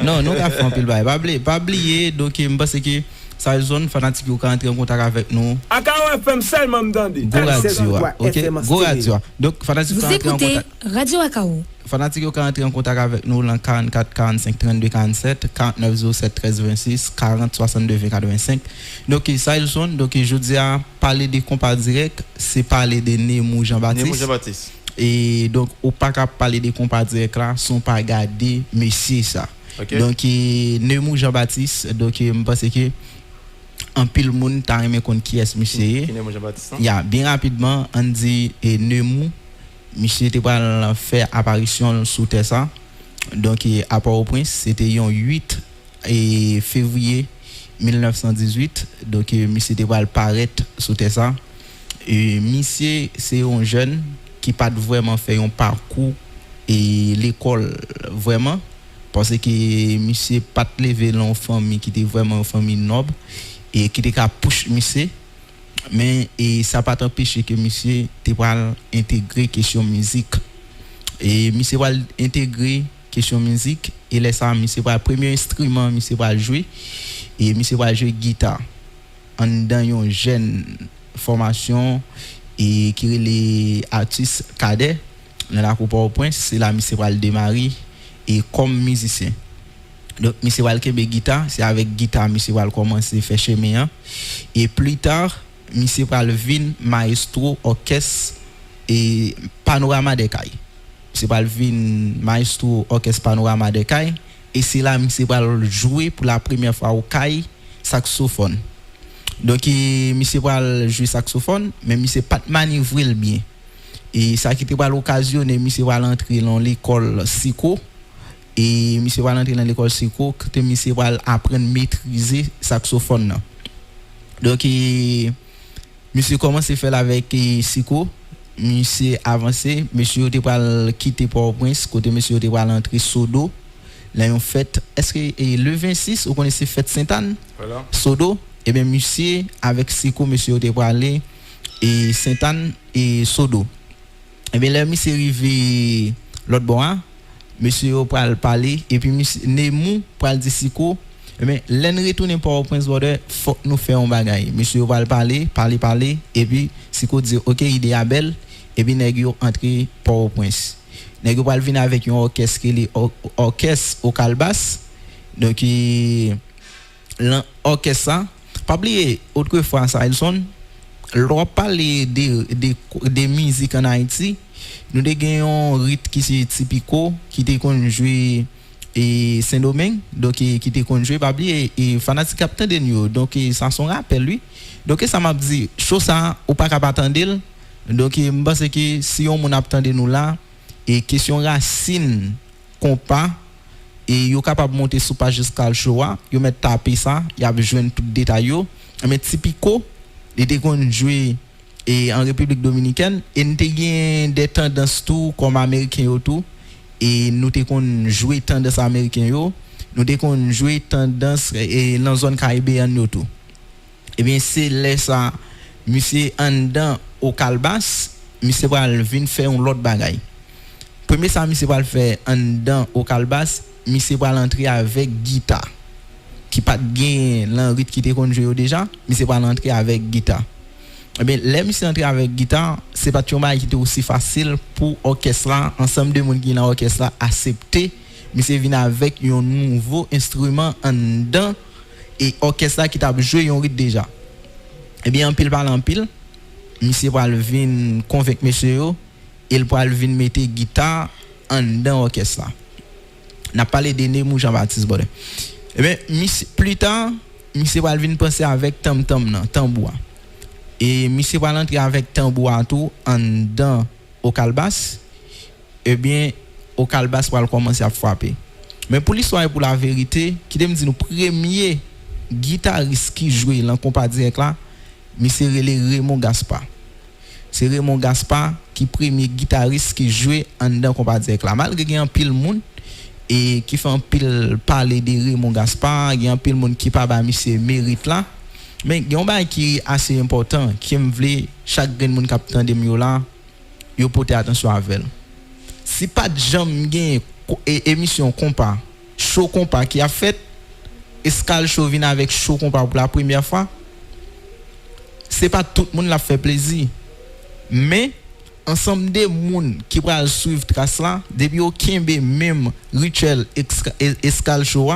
non nous qu'a fait un pile bagaille pas oublier donc je pense que ça zone fanatique qui entrer en contact avec nous Akao FM seulement m'entendez Go radio donc fanatique vous écoutez Radio Akao fanatique qui entrer en contact avec nous dans 44 45 32 47 49 07 13 26 40 62 20 85 donc ça zone donc je dis à parler des compas directs c'est parler de Nemou Jean-Baptiste. Et donc au pas capable parler des compas directs là sont pas garder monsieur ça. Donc Nemou Jean-Baptiste donc je pense que en pile monde t'a aimé connait qui est monsieur. Nemou Jean-Baptiste. Bien rapidement on dit Nemou monsieur était pas faire apparition sous Tessa. Donc à Port-au-Prince c'était en 8 février 1918 donc monsieur était pas paraître sous Tessa. Et monsieur c'est un jeune qui pas vraiment fait un parcours et l'école vraiment parce que monsieur pas levé dans famille qui était vraiment une famille noble et qui était capable push monsieur mais et ça pas empêcher que monsieur était pas intégrer question musique et monsieur va intégrer question musique et laisse ça monsieur va premier instrument monsieur va jouer et monsieur va jouer guitare en dans une jeune formation et qui les artistes cadets dans la coupe au point c'est là monsieur va démarrer et comme musicien donc monsieur va le guitare c'est avec guitare monsieur va commencer faire chemin et plus tard monsieur va le vin maestro orchestre et panorama des cailles monsieur va le vin maestro orchestre panorama des cailles et c'est là monsieur va jouer pour la première fois au caille saxophone. Donc monsieur va jouer saxophone mais monsieur pas manœuvrer bien et ça qui était pas l'occasion monsieur va entrer dans l'école Sico et monsieur va entrer dans l'école Sico que monsieur va apprendre maîtriser saxophone. Donc monsieur commence à faire avec Sico monsieur avancé monsieur était pas quitter Port-au-Prince côté monsieur était pas entrer Sodo là en fait est-ce que le 26 vous connaissez fête Sainte-Anne voilà Sodo et bien monsieur avec Sico monsieur était pour aller et Sainte-Anne et Sodo et bien là monsieur arrivé l'autre bon monsieur pour parler et puis monsieur Nemou pour dire Sico et bien l'en retourner pour Prince Border faut nous faire un bagaille monsieur va parler et puis Sico dit OK idée belle et puis nèg yo entrer pour Prince nèg yo va venir avec un orchestre qui est orchestre au Calbas donc l'orchestre pas oublier autrefois ça ils sont l'on parler des musiques en Haïti nous avons un rythme qui c'est typico qui était joué et Saint-Domingue donc qui était joué pas oublier et fanatique captain de nous donc ça son rappel lui donc ça m'a dit chose ça ou pas capable attendre donc je pense que si on attendre nous là et question racine compas et yo capable monter sous page jusqu'à show, yo met taper ça, y a besoin tout détail yo. Mais typico, il était qu'on jouer et en République dominicaine et nous avons des tendances tout comme américains yo tout et nous avons joué tendance américain yo, nous avons joué tendance et dans zone caribéenne yo tout. Et bien c'est là ça monsieur en dedans au Calbas, monsieur va venir faire un autre bagaille. Premier ça monsieur va le faire en dedans au Calbas, monsieur va l'entrer avec guitare qui pas gain l'en rythme qui était qu'on jouer déjà, monsieur va l'entrer avec guitare. Eh bien, les monsieur entrer avec guitare, c'est pas tout qui était aussi facile pour orchestre là, ensemble de monde qui dans orchestre là accepter, monsieur vient avec un nouveau instrument en dedans et orchestre qui t'a joué un rythme déjà. Eh bien, en pile par en pile, monsieur va venir convaincre monsieur il va venir mettre guitare en dedans orchestre là. N'a parlé de Némou Jean-Baptiste Bodin. Eh bien, plus tard, monsieur va venir penser avec tambour. Et monsieur va entrer avec tambour tout en dedans au Calbas. Eh bien, au Calbas va commencer à frapper. Mais pour l'histoire et pour la vérité, qui me dit nous premier guitariste qui joue dans compas direct là, monsieur Raymond Gaspard. C'est Raymond Gaspard qui premier guitariste qui joue en dedans compas direct là. Malgré qu'il y a un pile monde et qui fait un pile parler de Raymond Gaspard, il y a un pile monde qui pas ba monsieur mérite là. Mais il y a un bail qui est assez important qui me veut chaque grand monde capitaine de mieux là, yo porter attention avec elle. Si pas de jamais gain émission compas, show compas qui a fait escale show vient avec show compas pour la première fois, c'est pas tout le monde l'a fait plaisir. Mais ensemble des monde qui va suivre trace là, depuis aucun même rituel escale show,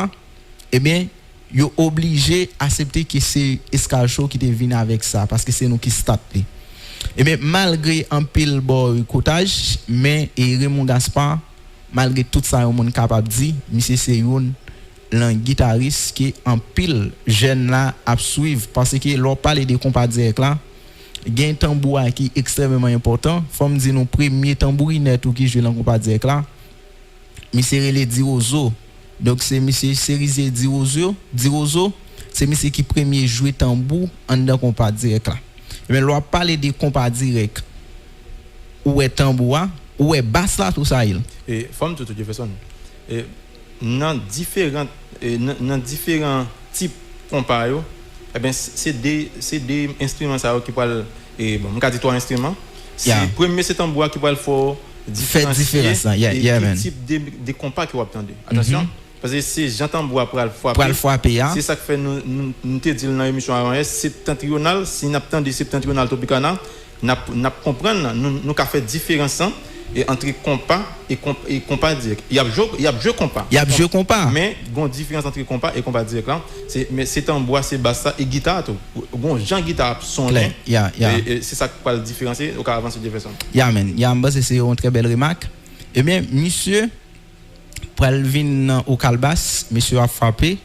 eh bien yo obligé accepter que c'est escale show qui te vient avec ça parce que c'est nous qui start. Et bien malgré un pile boycottage, mais Raymond Gaspard malgré tout ça on monde capable dit monsieur c'est un guitariste qui en pile jeune là à suivre parce que l'on parle de compas direct là, il y a un tambour qui est extrêmement important. Faut me dire nos premier tambourinette qui joue dans compas direct là, monsieur relé Dirozo. Donc c'est monsieur Cerisé Dirozo, c'est monsieur qui premier jouer tambour en dans compas direct là. Mais l'on parler de compas direct où est tambour, où est basse là tout ça il. Et forme tout Jefferson. Et dans différents types compas yo, eh ben c'est des instruments ça qui parlent et bon, on dit trois instruments. C'est premier c'est tambour qui parle fort différencier type de compas que vous attendez. Attention. Parce que si j'entends bois pour le frapper, c'est ça que fait nous te dire dans l'émission avant septentrional, si nous attend des septentrional tropicana, nous comprendre nous qu'a fait différence et entre compas et compas direct. Il y a jeu compas. Mais gon différence entre compas et compas direct là, c'est en bois, c'est basse et guitare tout. Bon Jean guitare son là. Et c'est ça qui va le différencier au cas avant ce Jefferson. C'est une très belle remarque. Eh bien monsieur pour venir au Calbas, monsieur a frappé.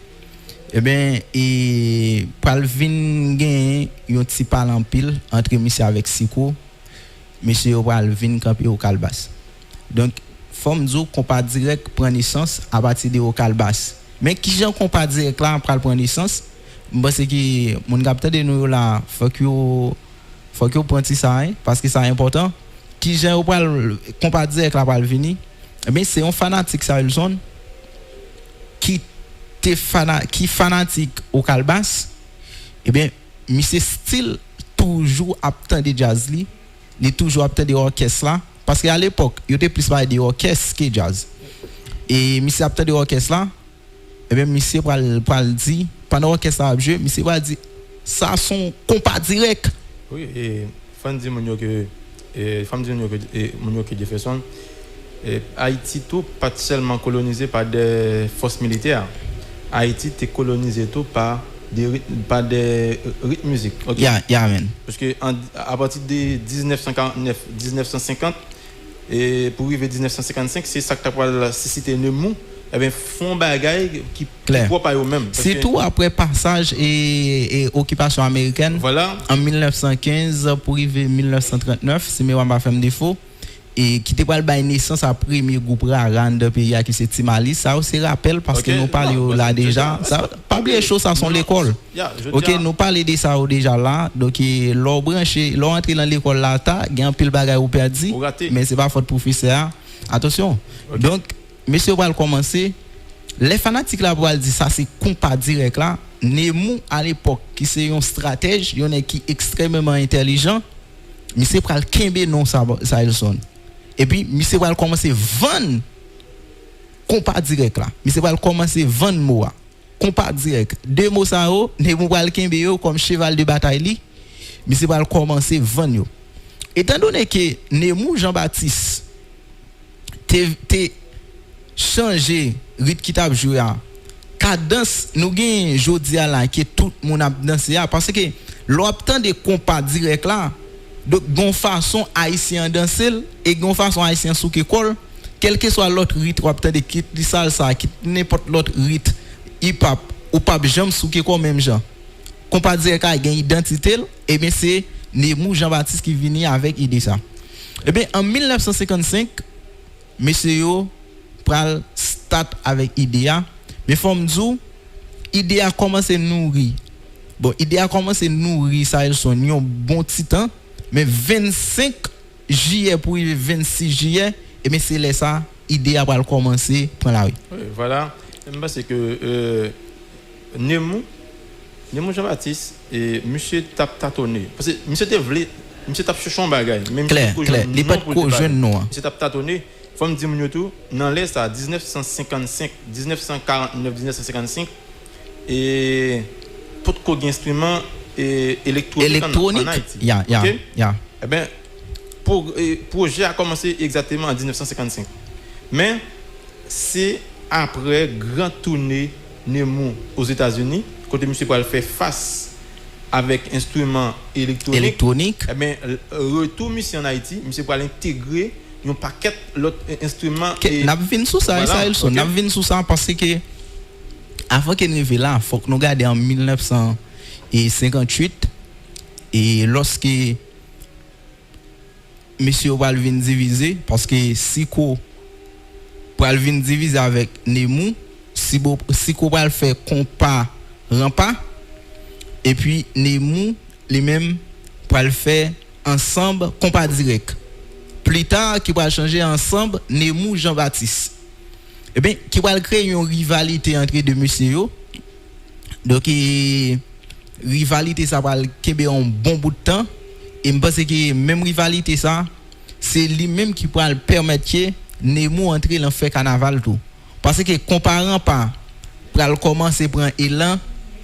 Eh bien, et pour venir gagner un petit parle en pile entre monsieur avec Siko, monsieur va venir camper au Calbas. Donc, forme du compas direct prend naissance à partir de au Calbas. Mais qui j'en compas direct là pour prendre naissance, parce que mon capteur de nous là, faut que prendre ça parce que c'est important. Qui j'en compas direct là pour venir. Mais c'est un fanatique ça Wilson qui fanatique au Calbas. Eh bien monsieur style toujours apte de jazz li, il toujours apte de orchestre là parce qu'à l'époque il était plus pas de orchestre que jazz. Et monsieur apte de orchestre là, eh bien monsieur pour dire pendant orchestre a jouer, monsieur va dire ça son compas direct. Oui, et fan dit mon que Jefferson Haïti tout pas seulement colonisé par des forces militaires. Haïti était colonisé tout par des rythmes musique. Okay? Man. Parce que à partir de 1949-1950 et pour arriver 1955, c'est ça que tu as cité Nemou, eh bien font bagaille qui croient pas eux-mêmes. C'est tout après passage et occupation américaine. Voilà. En 1915 pour arriver 1939, c'est mes m'a fait défaut. et qui te pral bay naissance à premier groupe raran de pays qui c'est Timali, ça aussi rappel parce que nous parlons là déjà, ça pas oublier chose ça sont l'école. OK, nous parler de ça déjà là, donc l'on branché, l'on entrer dans l'école là ta, gain pile bagay ou perdu, mais c'est pas faute professeur. Attention. Donc monsieur va commencer. Les fanatiques là pour dire ça c'est compas direct là. Nemou à l'époque qui c'est un stratège, il y en a qui extrêmement intelligent. Monsieur pral kembe non ça il sonne. Et puis monsieur va commencer vendre compas direct là. Monsieur va commencer vendre mot compas direct. Deux mots ça Nemou va kembe yo comme cheval de bataille li. Monsieur va commencer vendre yo. Étant donné que Nemou Jean-Baptiste t'es changé rythme qui t'a joué cadence nous gain jodi là que tout monde a dansé parce que l'obtend des compas direct là donc gon façon haïtien danser et gon façon haïtien sous école quel que soit l'autre rythme obtend des kit di salsa qui n'importe l'autre rythme hip hop ou pas jamais sous école même genre compas direct a gain identité et bien c'est Nemou Jean-Baptiste qui vient avec idée ça et bien en 1955 monsieur yo pral start avec idea mais forme dou idea commencé nourrir bon idea commencé nourrir ça ils sont un bon petit temps mais 25 juillet pour 26 juillet et mais c'est là ça idea pral commencer prendre la rue. Oui, voilà c'est que Nemou Jean-Baptiste et monsieur tap tâtonné parce que monsieur tap chercher un bagage même clair il pas trop jeune non monsieur tap tâtonné faut me dire tout dans l'est à 1955 1949 1955 et pour quoi instrument électronique en Haïti. Yeah. Eh ben projet a commencé exactement en 1955. Mais c'est après grand tournée Nemou aux États-Unis côté monsieur pour faire face avec instruments électroniques. Eh ben retour monsieur en Haïti, monsieur pour intégrer un paquet l'autre instrument et n'a vinn sous ça voilà, ça ils sont n'a vinn sous ça parce que avant qu'il arrive là faut que nous garder en 1958 et lorsque monsieur Walvin divisé parce que Siko Walvin divisé avec Nemou Siko va faire compas rampa et puis Nemou les mêmes pour le faire ensemble compas direct. Plus tard qui va changer ensemble Nemou Jean-Baptiste et bien qui va créer une rivalité entre deux messieurs donc rivalité ça va kembe un bon bout de temps et me pense que même rivalité ça c'est lui-même qui va permettre que Nemou entrer dans fait carnaval tout parce que comparant pas pour commencer prendre élan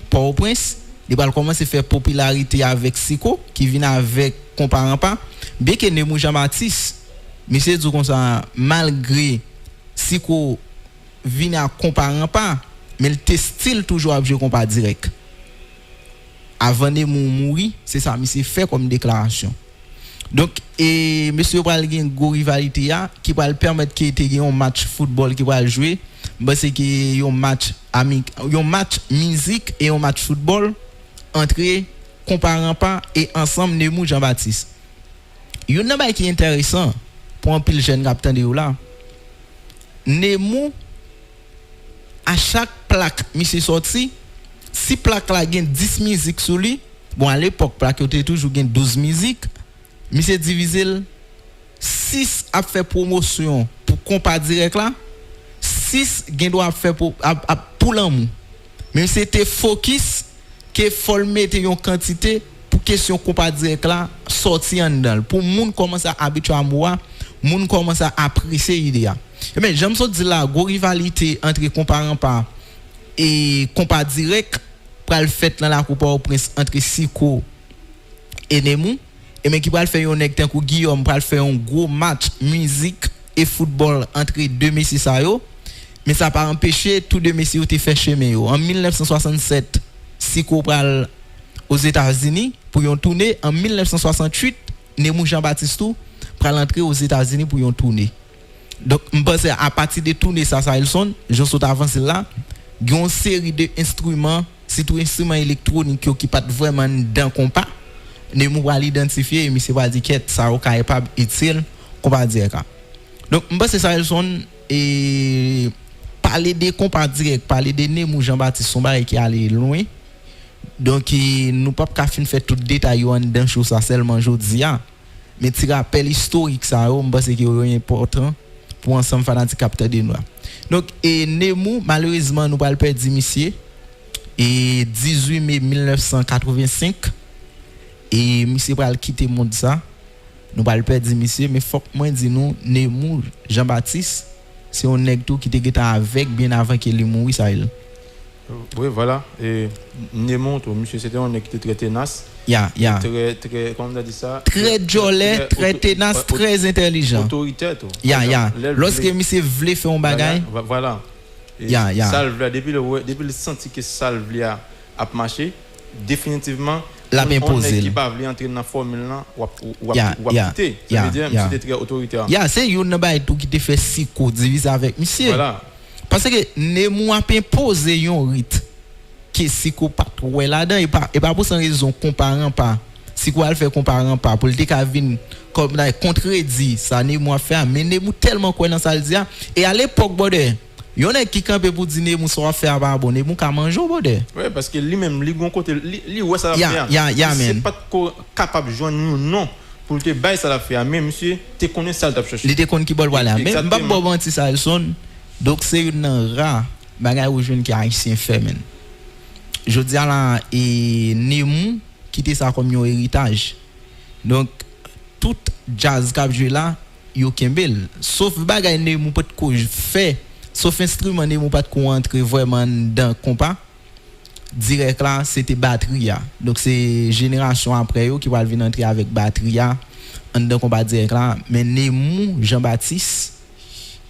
Port-au-Prince il va commencer faire popularité avec Siko qui vient avec comparant pas bien que Nemou Jean-Baptiste monsieur dit comme ça malgré Siko vient à comparant pas mais le style toujours à jouer compas direct avant Nemou mourir c'est ça monsieur fait comme déclaration donc et monsieur pral gen go rivalité qui va permettre qu'il ait un match football qui va jouer parce que un match musique et un match football entre comparant pas et ensemble Nemou Jean-Baptiste. Il y a un bail qui est intéressant pour un pile jeune capitaine de là. Nemou à chaque plaque monsieur sorti si plaque là gagne 10 musiques sur lui bon à l'époque plaque était toujours gagne 12 musiques monsieur divisé 6 a fait promotion pour compas direct là 6 gagne doit faire pour l'amour mais c'était focus que faut mettre une quantité pour question compas direct là sorti en dedans pour monde commence à habituer à moi monde commence à apprécier l'idée mais j'aime ça dire la rivalité entre comparant pas et compas direct pour le fait dans la coupe au prince entre Siko et Nemou et mais qui va faire un nectar pour Guillaume pour faire un gros match musique et football entre deux messieurs ça yo mais ça pas empêcher tous deux messieurs te faire chemin yo en 1967 Siko pral aux États-Unis pour une tournée en 1968 Nemou Jean-Baptiste pral entrer aux États-Unis pour une tournée donc je pense à partir de tournée ça ils sont je saute avancer là il y a une série d'instruments surtout instruments électroniques qui pas vraiment dans compas Nemou va l'identifier mais c'est pas dire que ça est capable utile compas direct. Donc m'pense c'est ça son et parler des compas direct, parler de Nemou Jean-Baptiste son bail qui allait loin. Donc nous pas qu'à fin faire tout détail en dans chose ça seulement jodi a. Mais ti rappel historique ça m'pense que est important pour ensemble fanatique capteur de noir. Donc et Nemou malheureusement nous pas le perdre monsieur et 18 mai 1985 et monsieur va quitter monde ça. Nous pas le perdre monsieur mais faut moi dire nous Nemou Jean-Baptiste c'est un nèg tout qui était avec bien avant qu'il mourit ça. Oui, voilà. Et Nemou, monsieur, c'était un nèg qui était très tenace. Très, comment on a dit ça? Très jolé, très tenace, très intelligent. Autoritaire, tout. Lorsque monsieur voulait faire un bagage. Voilà. Salve, depuis le senti que Salve a marché, définitivement, la même posée. Qui va entrer dans la formule là, ou quitter. Ça veut dire, monsieur, c'était très autoritaire. C'est une bail tout qui te fait si court divisé avec monsieur. Voilà. Parce que Nemou a imposé un rite qui si ko pas trop là-dedans et pas pour sans raison comparant pas si ko al fait comparant pas pour le dire qu'a vinn comme là contredit ça Nemou a fait mais Nemou tellement quoi dans ça le dire et à l'époque border yon est qui campé pour dire Nemou ça faire pas bon Nemou ka manger border. Ouais parce que lui même lui gon côté lui ouais ça faire. C'est pas capable joindre nous non pour te bailler ça la faire mais monsieur te connais ça t'a chercher. Il te connais qui bol voilà mais pas bon anti ça son donc c'est une rare bagay ou jeune qui haïtien fait men. Je dis là et Nemou quitter ça comme un héritage. Donc tout jazz qu'a joué là yo kembel sauf bagay Nemou pas de fait sauf instrument Nemou pas de entrer vraiment dans compas direct là c'était batterie. Donc c'est génération après yo qui va venir entrer avec batterie en dans compas direct là mais Nemou Jean-Baptiste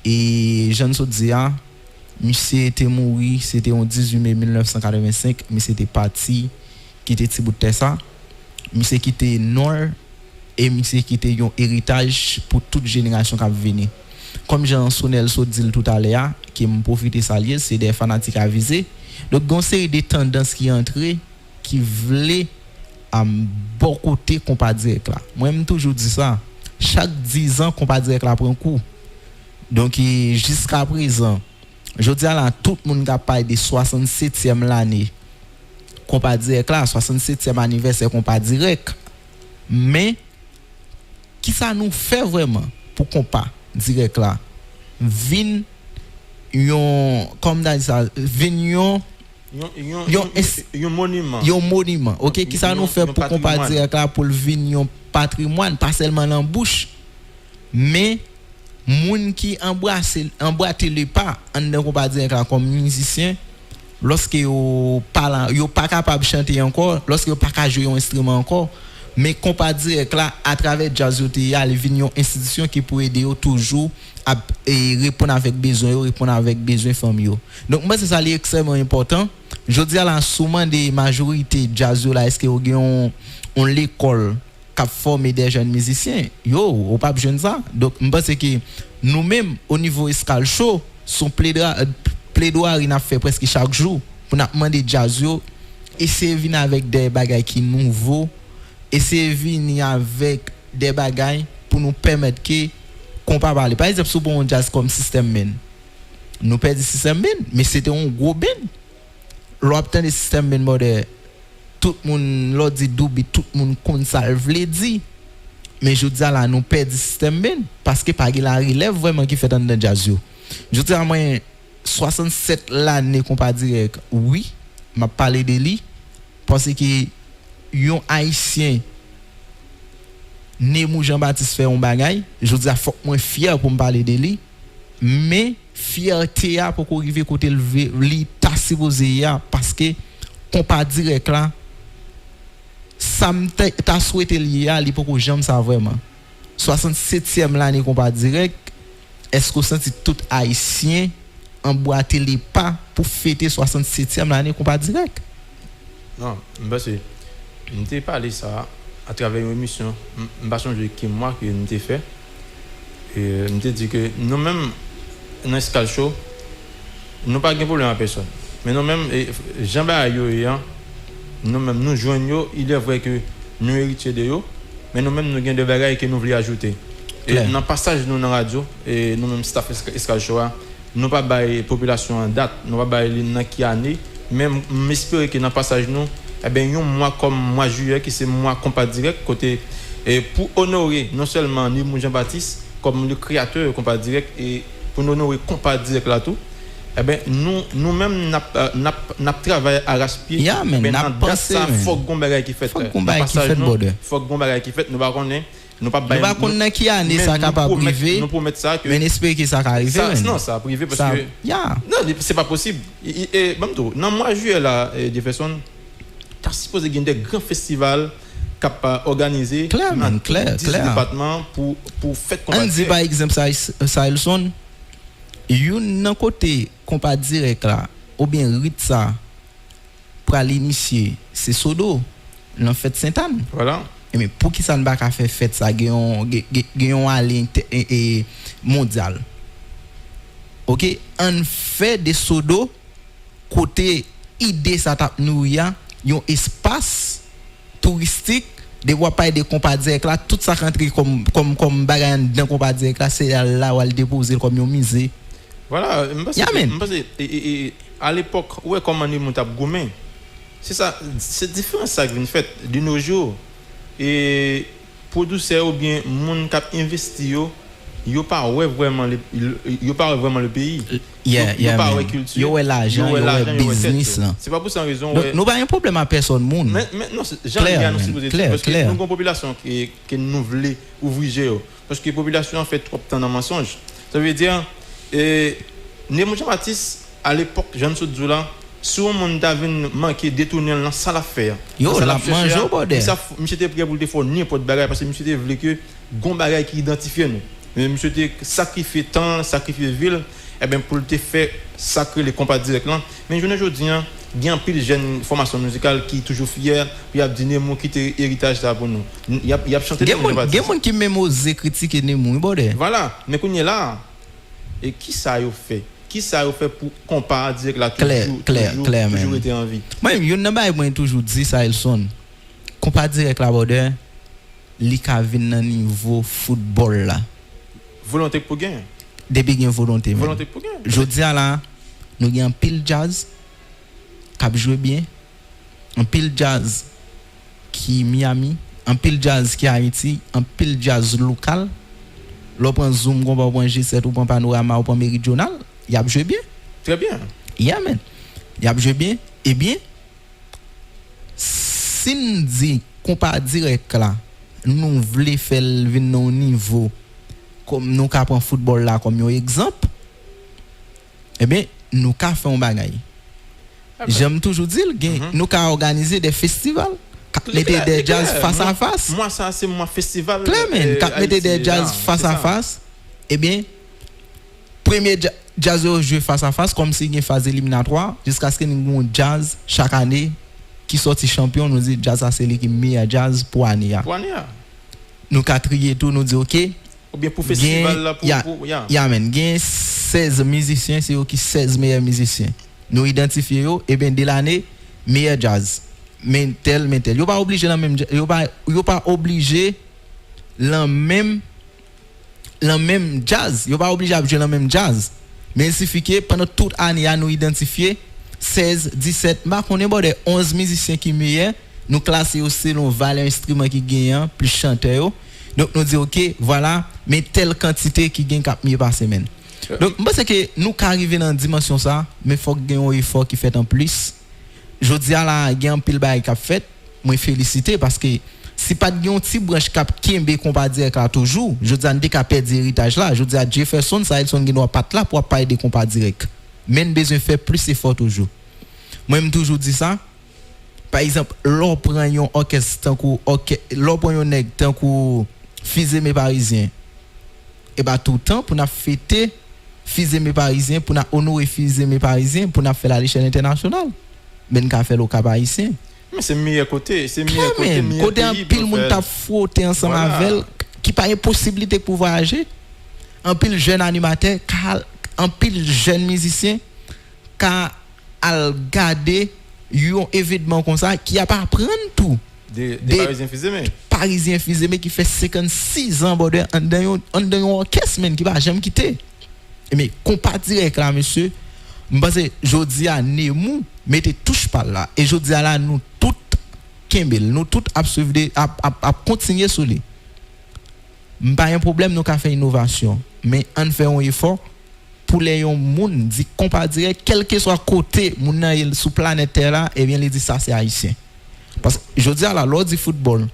et Jean Sodia monsieur était mort c'était en 18 mai 1985 mais c'était parti quitter petit bout de ça monsieur quitté nord et monsieur quitté un héritage pour toute génération qui va venir comme Jean Sonel so dit tout à l'heure qui me profiter ça lié c'est des fanatiques avisés donc une série de tendances qui entré qui voulaient à bon côté compas direct là moi même toujours dit ça chaque 10 ans compas direct là prend coup donc jusqu'à présent je dis là tout le monde a parlé de 67e l'année compas direct là 67e anniversaire compas direct mais qui ça nous fait vraiment pour compas direct là vin yon comme dans ça vin yon monument OK qui ça nous fait pour compas direct là pour vin yon patrimoine pas seulement dans bouche mais moun qui embrasse le pas en compas direct là comme musicien lorsque yo parlant yo pas capable chanter encore lorsque yo pas capable jouer un instrument encore mais compas direct là à travers jazz yo il y a une institution qui peut aider toujours à répondre avec besoin famille. Donc moi c'est ça extrêmement important. Je dis à la souvent des majorité jazz là est-ce que on l'école qui former des jeunes musiciens on pas besoin de ça. Donc je pense que nous même au niveau Escal Show son plaidoirie n'a fait presque chaque jour pour nous demander jazz yo essayer venir avec des bagages qui nouveaux essayer venir avec des bagages pour nous permettre que qu'on pas parler par exemple sur bon jazz comme System Men nous perdons System Men mais c'était un gros band l'obtenir des System Men moderne tout le monde l'a dit doubi tout le monde connaît ça veut dire mais je dis là nous perdons System Men parce que pas la relève vraiment qui fait dans le jazz yo je dis à moi 67 l'année qu'on pas direct oui m'a parlé de lui parce que yon haïtien Nemou Jean-Baptiste fait un bagay je dis faut moi fier pour me parler de lui mais fierté a pour arriver côté li ta supposé parce que compas direct là ça t'a souhaité li pour j'aime ça vraiment 67e l'année compas direct est-ce que vous sentez tout haïtien emboîter les pas pour fêter 67e l'année compas direct? Non, parce que je n'ai pas parlé ça à travers une émission, je ne sais pas qui moi que nous fait. Et je dit que nous-mêmes, dans ce show, nous n'avons pas de problème à personne. Mais nous-mêmes, Jean-Baptiste, nous-mêmes, nous joignons, il est vrai que nous héritiers de eux, mais nous-mêmes, nous avons des bagages que nous voulons ajouter. Et dans passage nous dans radio et nous même staff Escal Show, nous pas bailler population en date, nous pas bailler dans qui année, même m'espérer que dans passage nous eh ben un mois comme mois juillet qui c'est mois compas direct côté et pour honorer non seulement Nimou Jean-Baptiste comme le créateur compas direct et pour nous honorer compas direct là tout eh ben nous même n'a travaillé à raspier mais n'a pensé faut gombaga qui fait faut gombaga qui fait nous pas connaître nous pas connaître qui année ça capable privé nous promettre ça que mais espérer que ça arrive non ça privé parce que non c'est pas possible et même tout non moi juillet là Jefferson t'as supposé gagner des grands festivals cap organisés clair département pour fête combat. On dit par exemple ça Elson un côté compas direct là ou bien Ritza pour l'initier c'est Sodo l'en fête Sainte-Anne. Voilà. Mais pour qui ça ne va pas faire fête ça gagnons à et mondial. OK, on fait des Sodo côté idée ça tape nous ya un espace touristique de voir pas des compas direct là tout ça rentre comme bagarre dans compas direct là c'est là où elle déposer comme un musée. Voilà, et à l'époque où est comme on monte à Goumen. C'est ça, c'est différent ça qui vient fait de nos jours et producteur ou bien monde qui a investi yo pas vraiment le pays. Yo pas culture. Yo l'argent, yo business là. C'est pas pour cette raison nous pas un problème à personne monde. Mais non, j'aimerais nous poser parce que nous une population qui nous voulait ouvrir parce que la population fait trop de temps dans mensonge. Ça veut dire Nimou Jean-Baptiste à l'époque Jean Soudjoula si on monde avait manqué détourner dans ça l'affaire yo la mange au bordel ça monsieur était prêt pour le faire n'importe bagarre parce que monsieur était voulu que gon bagarre qui identifie nous mais monsieur était sacrifier temps sacrifier ville et ben pour te faire sacrer les compas direct là mais je ne dis rien il y a un pile jeune formation musicale qui toujours fier puis a dit Nimou qui était héritage ça pour nous il a chanté des monde qui même osé critiquer Nimou bordel voilà mais qu'on est là et qui ça yo fait pour comparer direct là toujours été en vie moi yo n'a pas moi toujours dit ça Elson comparer direct là border li ka vinn nan niveau football là volonté pour gagner depuis gain volonté pour gagner jodi là nous gagne pile jazz qui joue bien un pile jazz qui Miami un pile jazz qui Haïti un pile jazz local l'on prend Zoom on prend G7 ou prend Panorama ou prend Méridional il a joué bien très bien man il a joué bien et bien si nous dit compas direct là nous voulons faire venir au niveau comme nous ka prend football là comme un exemple et bien nous ka faire un bagaille j'aime toujours dire nous ka organiser des festivals mettez des jazz face à face moi ça c'est mon festival mettez des jazz face à face et bien premier jazz jouer face à face comme si il y a une phase éliminatoire jusqu'à ce que nous un jazz chaque année qui sorti champion nous dit jazz c'est l'équipe meilleur jazz pour année nous quatrier tout nous dit OK ou bien pour festival là pour men gain 16 musiciens c'est eux qui 16 meilleurs musiciens nous identifier eux et bien de l'année meilleur jazz mais tel yo pas obligé la même yo pas obligé la même jazz yo pas obligé à jouer la même jazz mais il suffit que pendant toute année à nous identifier 16 17 marque on est bon des 11 musiciens qui meilleurs nous classer aussi nos valeurs instruments qui gagnent plus chanteur donc nous dit OK voilà mais telle quantité qui gagne 4 mieux par semaine donc moi c'est que nous arriver dans dimension ça mais faut gagner un effort qui fait en plus je dis là il y a un pile bail qui a fait moi féliciter parce que si pas de un petit branche cap Kembe qu'on pas dire là toujours je dis on pas perdre héritage là je dis à Jefferson ça ils sont doit pas là pour pas aider compas direct même besoin faire plus effort toujours moi même toujours dit ça par exemple l'on prend un orchestre tant que l'on prend un nèg tant que Fizé mes parisiens et bah tout le temps pour na fêter Fizé mes parisiens pour na honorer Fizé mes parisiens pour na faire la l'échelle internationale ben ka faire le cap haïtien mais c'est meilleur côté côté un pile monde t'a frotté ensemble avec qui pas une possibilité pour voyager un pile jeune animateur un pile jeune musicien ka al garder un événement comme ça qui a pas apprendre tout des parisiens Fizé parisien fils mais qui fait 56 ans bon en dans un orchestre men qui va jamais quitter. Mais compas direct là monsieur, parce que jodi a Nemou mettez touche par là et jodi a là nous toutes Kembel, nous toutes à continuer sur lui. Pas un problème nous qu'a fait innovation, mais on fait un effort pour les gens moun dit compas direct quel que soit côté moun sous planète Terre là et bien il dit ça c'est haïtien. Parce que jodi a là lors du football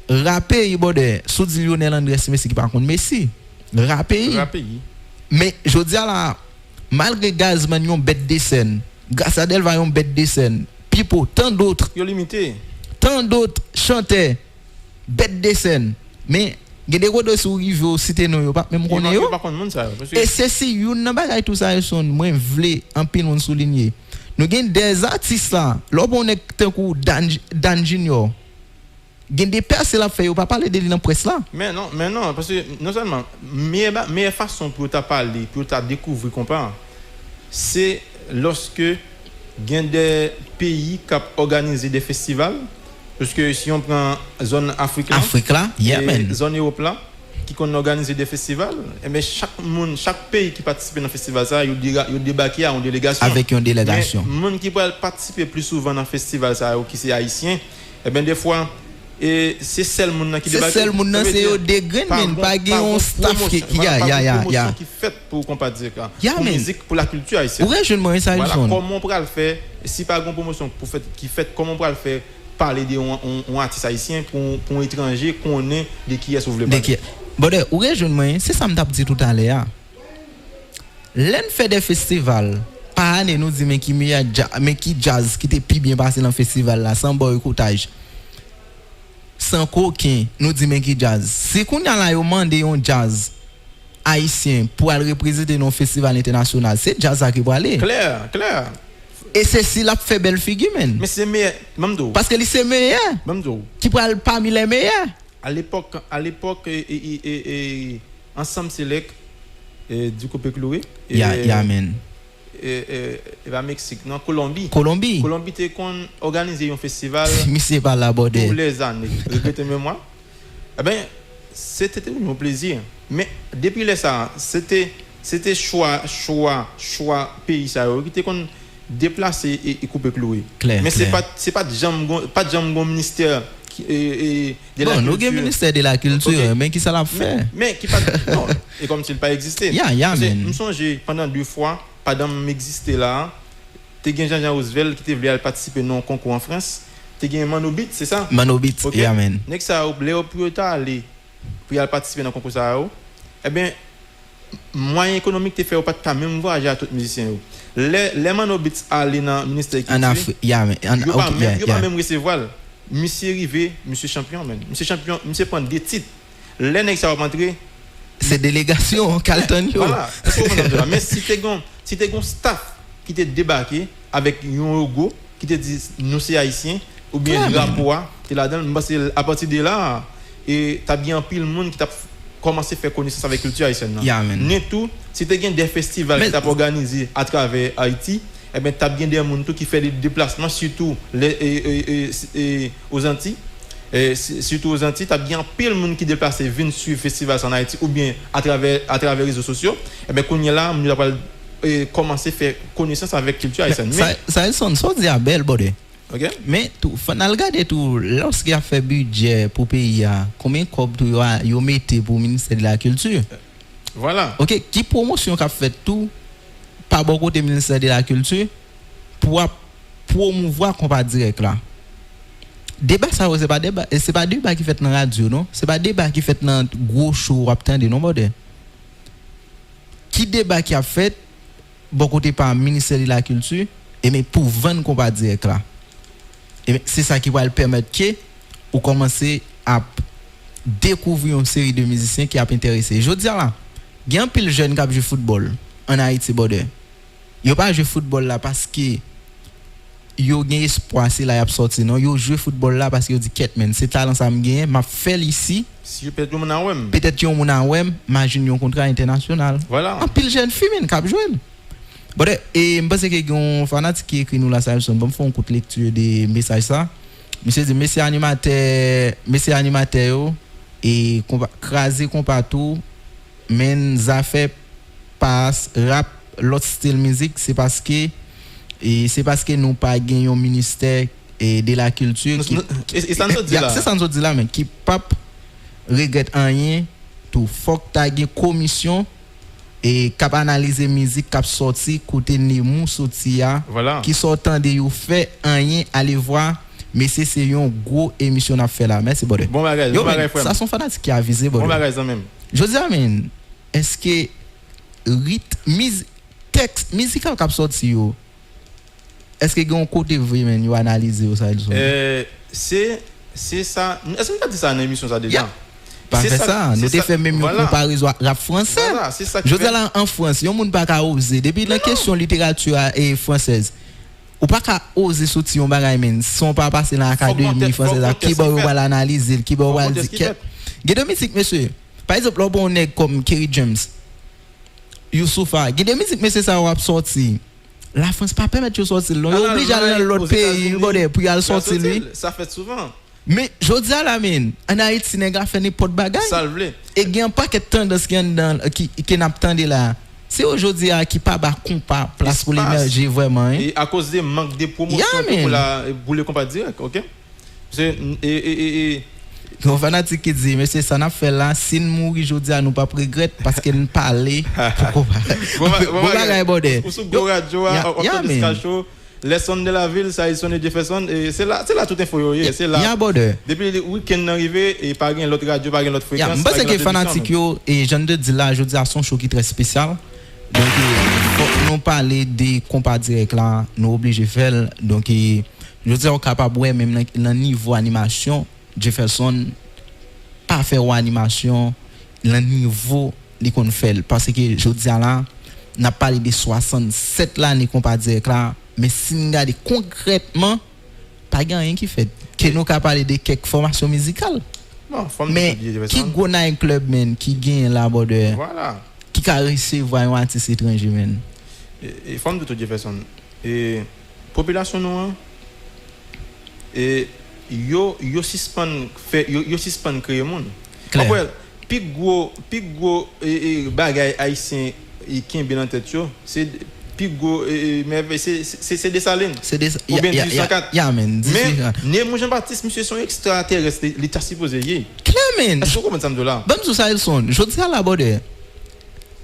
rappé il bode sous dit Lionel Andrés Messi qui par contre Messi rappé mais jodi a là malgré Gazman yon bête de scène Gassadel va yon bête de scène Pipo tant d'autres yo limité tant d'autres chanteurs bête de scène mais il y a des gros dossiers qui vivent cité non yo pas même connait yo et c'est si yon nan bagay tout ça son moins vle en pile on souligner nous gagne des artistes là l'on est tant coup Dan Junior gagne des percées là fait yo pas parler de lui dans presse là mais non parce que non seulement meilleure façon pour ta parler pour ta découvrir comprendre c'est lorsque gagne des pays qui organisent des festivals parce que si on prend zone Afrique là Yémen zone Europe là qui organise des festivals et mais chaque pays qui participe dans le festival ça il débarquer en délégation avec une délégation monde qui peut participer plus souvent dans le festival ça qui c'est haïtien et ben des fois et c'est seul monde qui débarque c'est seul monde c'est au degré men pas un staff qui qui fait pour compatir pour musique pour la culture haïtienne ouais je me ça voilà comment on pourra le faire si pas une promotion pour fait qui fait comment on pourra le faire parler de un artiste haïtien pour un étranger qu'on est de qui est sauvé bon ouais je me c'est ça me t'a dit tout à l'heure l'en fait des festivals par année nous dit mais qui jazz qui était plus bien passé dans le festival là sans boycottage sans coquin nous dit mais qui jazz si qu'on a là yo mandé un jazz haïtien pour aller représenter nos festivals international c'est jazz qui pour aller clair et c'est si la fait belle figure men mais c'est meilleur Mamdo parce que c'est meilleur Mamdo qui parle parmi les meilleurs à l'époque ensemble select du Copé Chloé amen et va Mexique non Colombie t'es qu'on organiser un festival mais c'est pas la bordel tous les années répétez-moi moi eh ben c'était un plaisir mais depuis les ça c'était choix pays ça qui était qu'on déplacer et couper Chloé mais c'est pas de jambe ministère de la culture. Non, nous ministère de la culture, okay. Mais qui ça l'a fait? Mais qui pas non, et comme s'il pas existé. Me songer pendant 2 fois, pendant m'exister là, tu gen Jean Roosevelt qui voulait participer dans un concours en France, tu gen Manobit, c'est ça? Manobit, okay. Amen. Next ça Léo pour aller participer dans concours ça. Eh bien moyen économique te fait pas même voyager à tout musicien. Les Manobit aller dans ministère en Afrique, pas même recevoir. Monsieur arrivé, monsieur champion, monsieur prend des titres. Les nèg ça va rentrer. C'est délégation Carlton yo. Voilà. Mais si tu un staff qui t'est débarqué avec un logo qui te dit nous c'est haïtien ou bien drapeau, tu là dedans parce que à partir de là et tu as bien pile monde qui t'a commencé à faire connaissance avec culture haïtienne. Né tout, si tu as des festivals qui t'a organisé à travers Haïti eh ben tu as bien des gens qui fait des déplacements surtout aux Antilles surtout aux Antilles tu as bien pile monde qui déplace viennent suivre festival en Haïti ou bien à travers les réseaux sociaux eh ben qu'on y là on va commencer à faire connaissance avec culture haïtienne ça sonne so diabel bode OK mais tout faut regarder tout lorsqu'il a fait budget pour pays combien cob yo mettez pour ministère de la culture voilà OK qui promotion qu'a fait tout par bon côté ministère de la culture pour promouvoir compas direct là débat ça c'est pas débat qui fait dans radio non c'est pas débat qui fait dans gros show attendre non bordel qui débat qui a fait bon côté par ministère de la culture et mais pour vendre compas direct là et c'est ça qui va le permettre que ou commencer à découvrir une série de musiciens qui a intéressé je dis là il y a un pile jeune qui joue football en Haïti bordel yo pas jouer football là parce que yo gagne espoir c'est là y a sorti non yo jouer football là parce que yo dit Ketman c'est talent ça me gagne m'a fait ici si peut-être mon awem peut-être yon mon awem imagine un contrat international voilà en pile jeune fille qui jouer bon et me pense que yon fanatique qui écrit nous là ça bon faire une courte lecture des messages ça Monsieur dit monsieur animateur yo et craser compa tout men ça fait passe rap l'autre style musique c'est parce que nous pas gagné un ministère et de la culture et ça nous dit là c'est ça nous dit là mais qui pas regrette rien tout faut que ta une commission et cap analyser musique cap sorti côté Nemou sorti voilà qui sortant de yo fait rien aller voir mais c'est une gros émission à faire là merci bon bagage ça sont fanatiques qui avisé bon bagage même je dis amen est-ce que rythme texte musical cap sorti yo est-ce que gon côté vraiment yo analyser ça c'est ça est-ce que tu dit ça dans l'émission ça déjà pas fait ça nous te fait même une comparaison rap français voilà c'est ça je dis là en France yon monde pas ka oser depuis la question littérature et française ou pas ka oser sortir un bagay men son pas passer dans l'académie française qui va l'analyser qui va dire il y a de musique monsieur par exemple bon nèg comme Kerry James Youssoufa il y a de musique monsieur ça va sortir la France pas permettre de sortir obligé aller dans l'autre pays pour aller sortir lui ça fait souvent mais je dis à la mine en Haïti nèg fait n'importe bagay salvé et il y a un paquet de tendance qui n'a pas là c'est aujourd'hui qui pas ba compa place pour l'émerger vraiment et à cause des manque de promotion pour le compas direct OK c'est et on fanatique qui dit mais c'est ça n'a fait là si nous mourir aujourd'hui nous pas regret parce que nous parler les sons de la ville ça ils sont de Jefferson et c'est là tout info c'est là il y a border depuis le week-end arrivé et pas gain l'autre radio pas gain l'autre fréquence parce que fanatique yo et j'en de dire là je dis à son show qui très spécial donc nous parler des compas direct là nous obligé faire donc je dis on capable ouais même dans niveau animation Jefferson pas faire animation le niveau li qu'on fait parce que je dis là n'a parlé de 67 là ni compas direct là mais si nous regardons concrètement pas rien qui fait que nous capable parler de quelques formations musicales non mais qui gona un club men qui gagne là border voilà qui a recevoir un artiste étranger men et forme de tout Jefferson et population noire et yo suspend fait yo suspend créer monde après piggo et bagay haïtien et qui bien en tête yo c'est Pigo mais c'est des salines c'est des ou bien 1804 men mais Jean-Baptiste monsieur sont extraterrestres l'état supposé y clairement est-ce que comment ça me là bon sous ça ils sont je dis à la border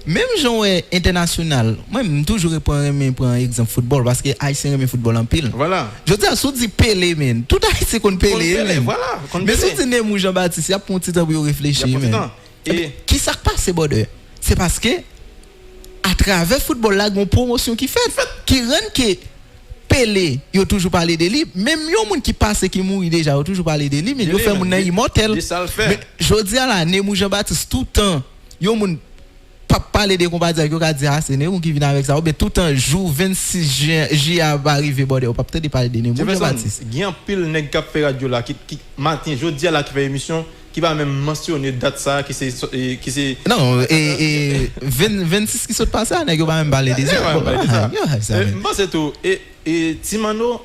même genre international moi toujours prendre exemple football parce que haïtien aime football en pile voilà je dis à sous dit Pelé men tout haïtien qu'on Pelé voilà mais sous dit Nemou Jean-Baptiste il y a pour petit temps pour réfléchir et qui ça passe border c'est parce que à travers football là une promotion qui fait qui rend que Pelé yo toujours parler de lui même yo monde qui passe qui mourir déjà yo toujours parler de lui mais yo fait mon immortel mais je dis à la Nemou Jean-Baptiste tout temps yo monde pas parler de combat dire yo ka dire c'est Nemou qui vient avec ça mais tout temps jour 26 juin va arriver border on pas peut-être parler de Nemou Jean-Baptiste il y a un pile nèg qui fait radio là qui matin je dis à la qui fait émission qui va même mentionner date ça qui c'est non et 26 qui saute passer nèg va même parler de ça moi c'est tout et Timano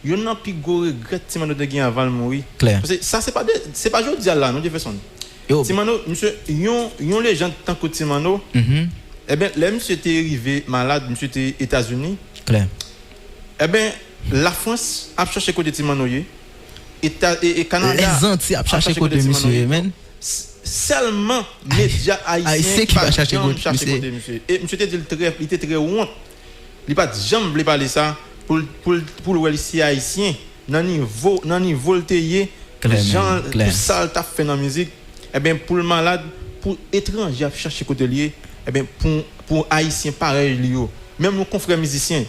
yo n'a plus gros regret Timano de gagner avant mourir parce que ça c'est pas jodi là non Jefferson Timano monsieur yon légende tant que Timano eh ben là monsieur était arrivé malade monsieur était États-Unis clair eh ben la France a cherché côté Timano et Canada les Antilles a cherché côté monsieur men seulement médias haïtiens qui va chercher côté monsieur et monsieur était très honte il pas jamais parler ça pour le ici haïtien dans niveau voltaire gens tout ça t'a fait dans musique et ben pour le malade pour étranger à chercher côté lié et ben pour haïtien pareil liyo même nos confrères musiciens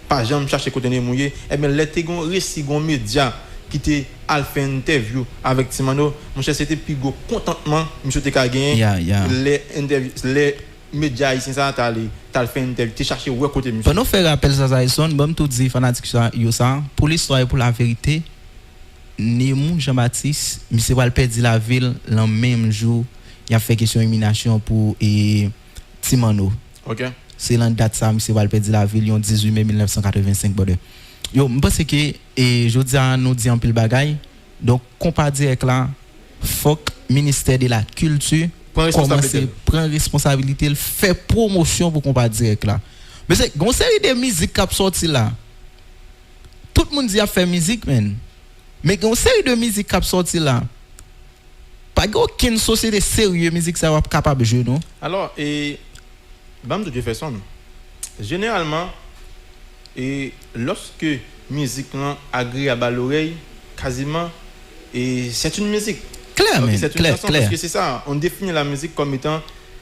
pas jamais chercher côté mouillé et ben les tégon récit gon média qui était al fait interview avec Timano mon cher c'était pigo contentement monsieur te ka gagné les interviews les médias ici ça t'as fait interview tu chercher ouais côté monsieur pour nous faire rappel ça son bon tout dit fanatique ça yo ça pour l'histoire et pour la vérité Nemou Jean-Baptiste monsieur va perdre la ville le même jour il a fait question élimination pour Timano OK c'est l'an date ça monsieur va perdre la ville le 18 mai 1985 border Yo, je pense que et je dis à nous dire un pile bagaille. Donc compas direct là, faut que ministère de la culture prend responsabilité, fait promotion pour compas direct là. Mais c'est une série de musique qui a sorti là. Tout le monde dit a fait musique man. Mais une série de musique qui a sorti là. Pas aucune société sérieuse musique ça va capable de jouer non. Alors Bam de Jefferson. Généralement et lorsque musique agréable à l'oreille quasiment et c'est une musique clair mais c'est une clair, chanson clair. parce que c'est ça on définit la musique comme étant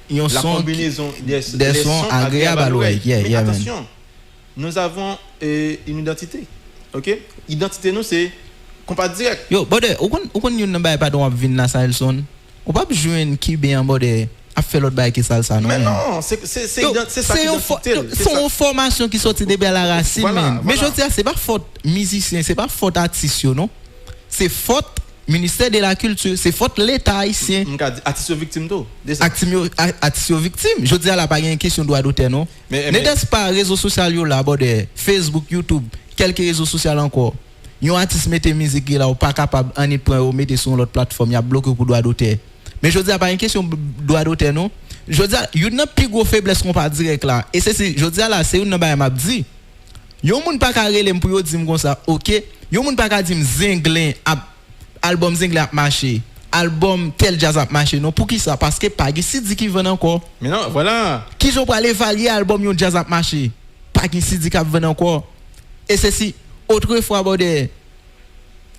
la combinaison des sons agréables à l'oreille. Mais attention, nous avons une identité. OK? Identité nous c'est compas direct. Yo, bode, ou kon yon nan bay pa don ap vin na sa el son. Ou pa jwen ki ben bode a fait l'autre bay ki salsa non. Mais non, c'est ça qui c'est une formation qui sorti de la racine voilà. Mais je dis c'est pas faute musicien, c'est pas faute artiste non. C'est faute ministère de la culture, c'est faute l'état haïtien. Artiste victime to. Artiste victime. Je dis là pas une question droit d'auteur non. Mais n'est-ce pas réseaux sociaux là bode Facebook, YouTube, quelques réseaux sociaux encore. Yon artiste mette musique là ou pas capable en y prendre ou mettre sur l'autre plateforme, il a bloqué pour droit d'auteur. Mais je dis pas une question droit d'auteur non. Je dis yon n'a plus gros faiblesse qu'on pas direct là. Et c'est je dis là c'est une ba m'a dit. Yon moun pas ka relem pour yo dire comme ça. OK. Yon moun pas ka dire Zinglin album Zinglin a marché. Album tel jazz a marché non pour qui ça parce que pas CD qui vend encore. Mais non, voilà. Qui jo pour aller évaluer album yon jazz a marché. Pas CD qui vend encore. Et c'est autrefois bode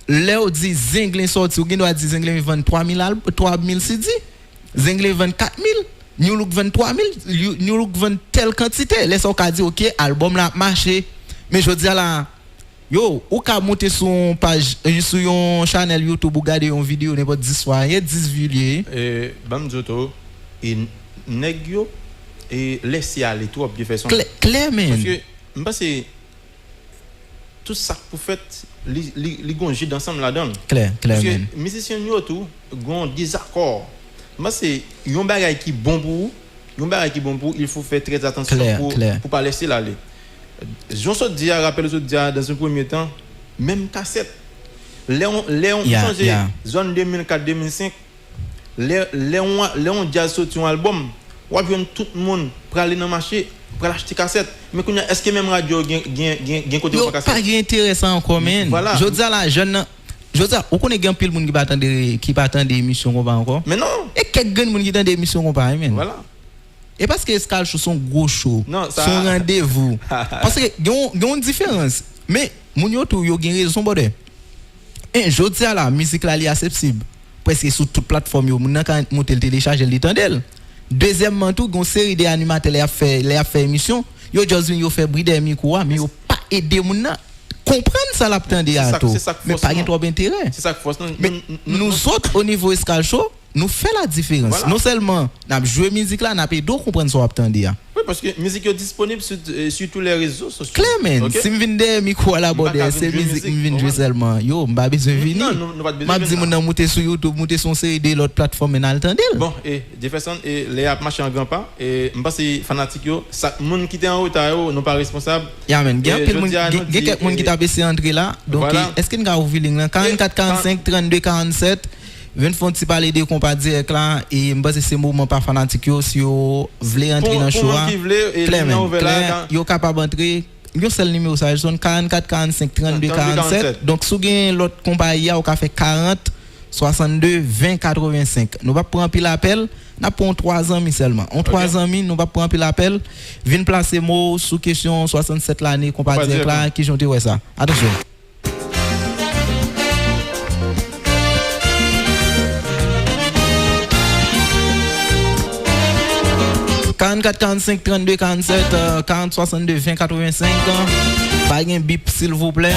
Léo dit Zinglin sorti ou gen doit dire Zinglin vend 3000 CD. Zinglin vend 4000, New Look vend 3000, New Look vend telle quantité. Laisse on ka dire OK, album là marché. Mais je dis là yo, ou ka monter sur une page sur une channel YouTube ou regarder une vidéo n'importe 10 fois, il y a 10 vues et bam joto et nèg yo et laisser aller trop de façon clairement parce que m'passe tout ça pour fait li gonji d'ensemble la donne clairement parce que musicien yo tout gon désaccord moi c'est yon bagay qui bon pour il faut faire très attention pour pas laisser l'aller. J'en suis dit rappelle aux autres dans un premier temps même cassette Léon changé zone 2004 2005 Léon jazz sorti un album ou bien tout le monde pour aller dans le marché pour acheter cassette mais est-ce que même radio gain côté pour cassette pas intéressant encore mais je dis là jeune je dis on connaît grand pile monde qui pas attendre des émissions comme encore mais non et quelques monde qui attend des émissions comme pas mais voilà. Et parce que Escal Show sont gros show, son rendez-vous. Parce que il y a une différence. Mais moun yo tout yo gen raison bode. Et je dis à la musique là li accessible. Presque sur toute plateforme yo moun kan monter le télécharger le tendel. Deuxièmement tout gon série d'animateurs les a fait émission, yo just yo fait brider micro mais yo pas aider moun nan comprendre ça la tande à tout. Mais pas gen trop intérêt. C'est ça que force nous autres au niveau Escal Show nous fait la différence. Voilà. Non seulement n'a jouer musique là, n'a pas d'eau comprendre ça attendre. Oui parce que musique est disponible sur tous les réseaux sociaux. Clairement, okay? Si me vinn micro à la borde, c'est musique me vinn jouer seulement. Yo, m'pa besoin venir. Non, pas besoin. M'a dit mon monter sur YouTube, monter son série de l'autre plateforme et n'attendre. Bon, et Jefferson et les a marché en grand pas et m'pas c'est fanatique yo, ça monde qui était en retard yo, non pas responsable. Ya men, gen quelqu'un monde qui t'a baissé entrer là. Donc est-ce que nous avons ouvert ligne 44 45 32 47 20 font ti parler de compas direct là et m'pense c'est moment pas fanatique yo si yo vle entrer dans show clairement yo capable entrer yo seul numéro ça sonne 44 45 32 47 donc sou gen l'autre compas ya ou ka fait 40 62 20 85 nous va prendre pile appel n'a pour 3 ans seulement on 3 ans nous va prendre pile appel vinn placer mot sous question 67 l'année compas direct là qui jonte ouais ça attention 44 45 32 47 40 62 20 85 pas un bip s'il vous plaît.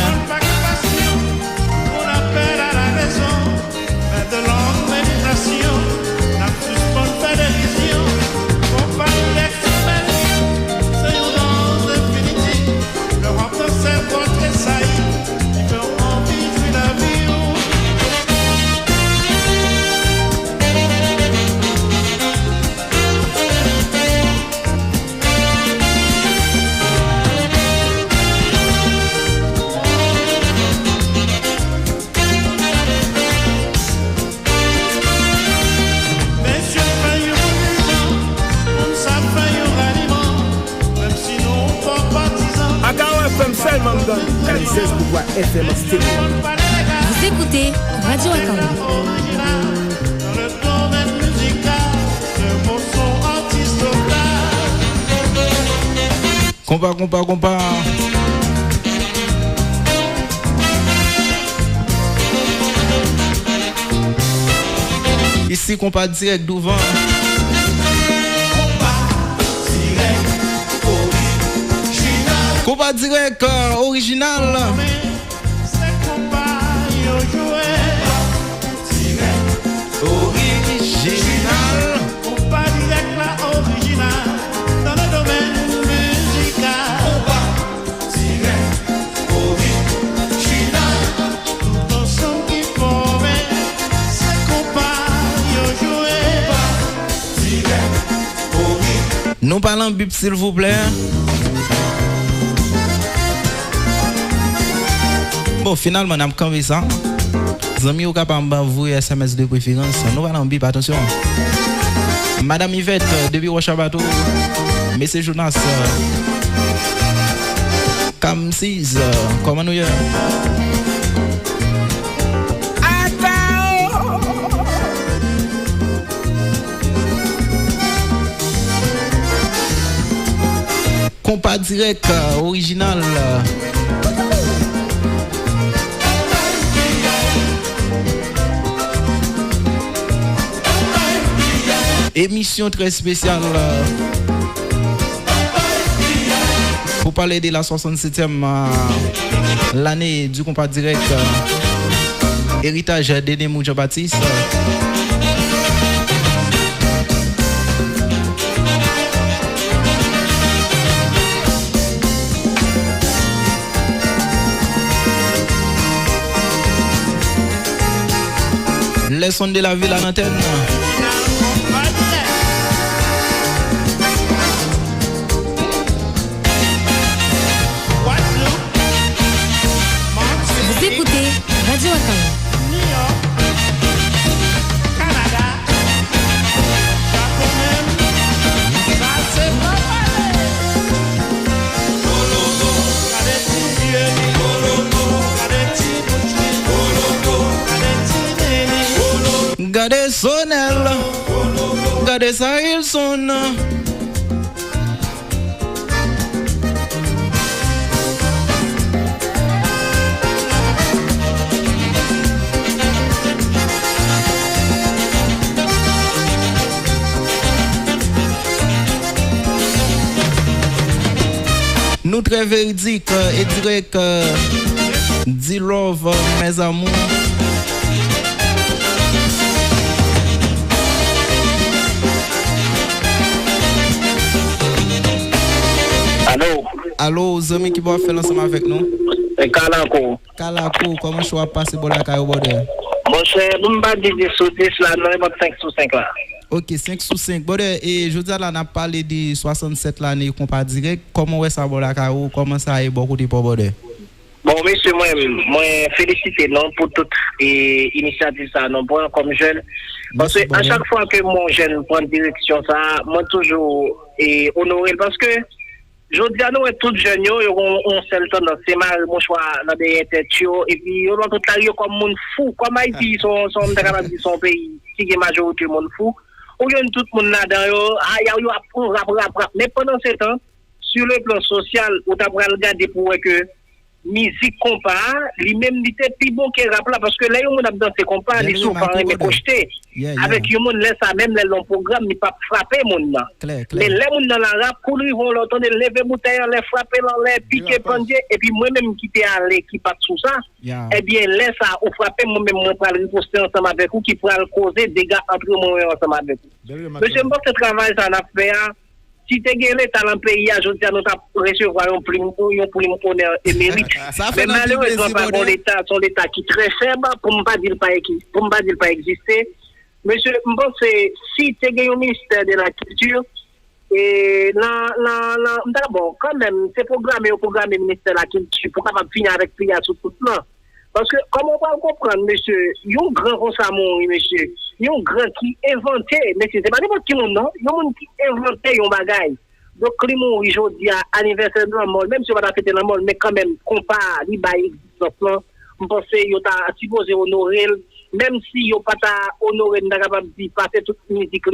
Salman Dandy, 96.3 FM stéréo. Vous écoutez Radio Akaou. Compas. Ici, compas direct d'ouvant. Compas direct original. Original. Compas direct là, original. Dans le domaine musical. Compas direct, original. Tout ensemble qui forme, c'est compas yo joué. Compas direct, original. Nous parlons bip s'il vous plaît. Bon, finalement, on a campé ça. Les amis, vous capable d'envoyer SMS de préférence. Nous allons bip, attention. Madame Yvette, depuis Rochabato. Monsieur Jonas. Cam6, comment nous y est? Compas direct, original. Émission très spéciale pour parler de la 67e l'année du compas direct héritage d'Aîné Jean-Baptiste. Les sons de la ville à l'antenne. Vous écoutez Radio Akaou. Gardez sonel, gardez ça il sonne. Nous très véridique et direct, dit love mes amours. Allô, les amis qui vont faire ensemble avec nous. Kalako, comment je vais passer pour la caille au bordel? Mon cher, vous m'avez dit 10 sur 10 là, non, 5 sur 5 là. Ok, 5 sur 5. Bordel, et je dis là, on a parlé de 67 l'année compas direct. Comment est-ce que la caille, comment ça est beaucoup de pour bordel? Bon, monsieur, moi, félicite non pour toute initiative ça, non, pour comme jeune. Parce que à chaque fois que mon jeune prend direction ça, moi toujours honoré parce que je dis à nous, tout jeunes, on seul tendance, c'est mal, mon choix, dans des têtes, et puis, on va tout là, comme mon fou, comme Haïti, son pays, qui est majorité, mon fou. On y a tout le monde là-dedans, mais pendant ce temps, sur le plan social, on t'a regardé pour que musique compas, lui-même était plus bon que rap là, parce que là, on a dansé compas, les souvent mais projeté. Avec le monde, laisse ça même, le programme, n'est pas frappé, mon là. Mais les gens dans la rap, pour lui, vont l'entendre lever bouteille, les frapper, les piquer, prendre, et puis moi-même qui t'ai allé, qui part sous ça, eh bien, laisse ça, au frapper, moi-même, moi, pour aller riposter ensemble avec vous, qui pourra causer des dégâts entre moi et ensemble avec vous. Monsieur, moi, ce travail, ça a fait, si tu as l'État dans le pays, je dis à nous recevoir un prime honneur et mérite. Mais malheureusement, par l'État, son l'État qui est très faible, pour ne pas dire pas exister. Monsieur, c'est si tu as un ministère de la culture, et d'abord, quand même, c'est programmé au programme du ministère de la culture pour capable finir avec prière sur tout le plan. Parce que, comme on va comprendre, monsieur, il y a un grand consamon, monsieur, il y a un grand qui inventait, monsieur, c'est pas n'importe qui, non, il y a un monde qui inventait un bagaille. Donc, Climon, aujourd'hui, anniversaire de la mort, même si on va fêter la mort, mais quand même, comparé, il y a exemple, je pense que vous avez supposé honorer, même si vous n'avez pas honoré, vous n'avez pas passer toute la musique,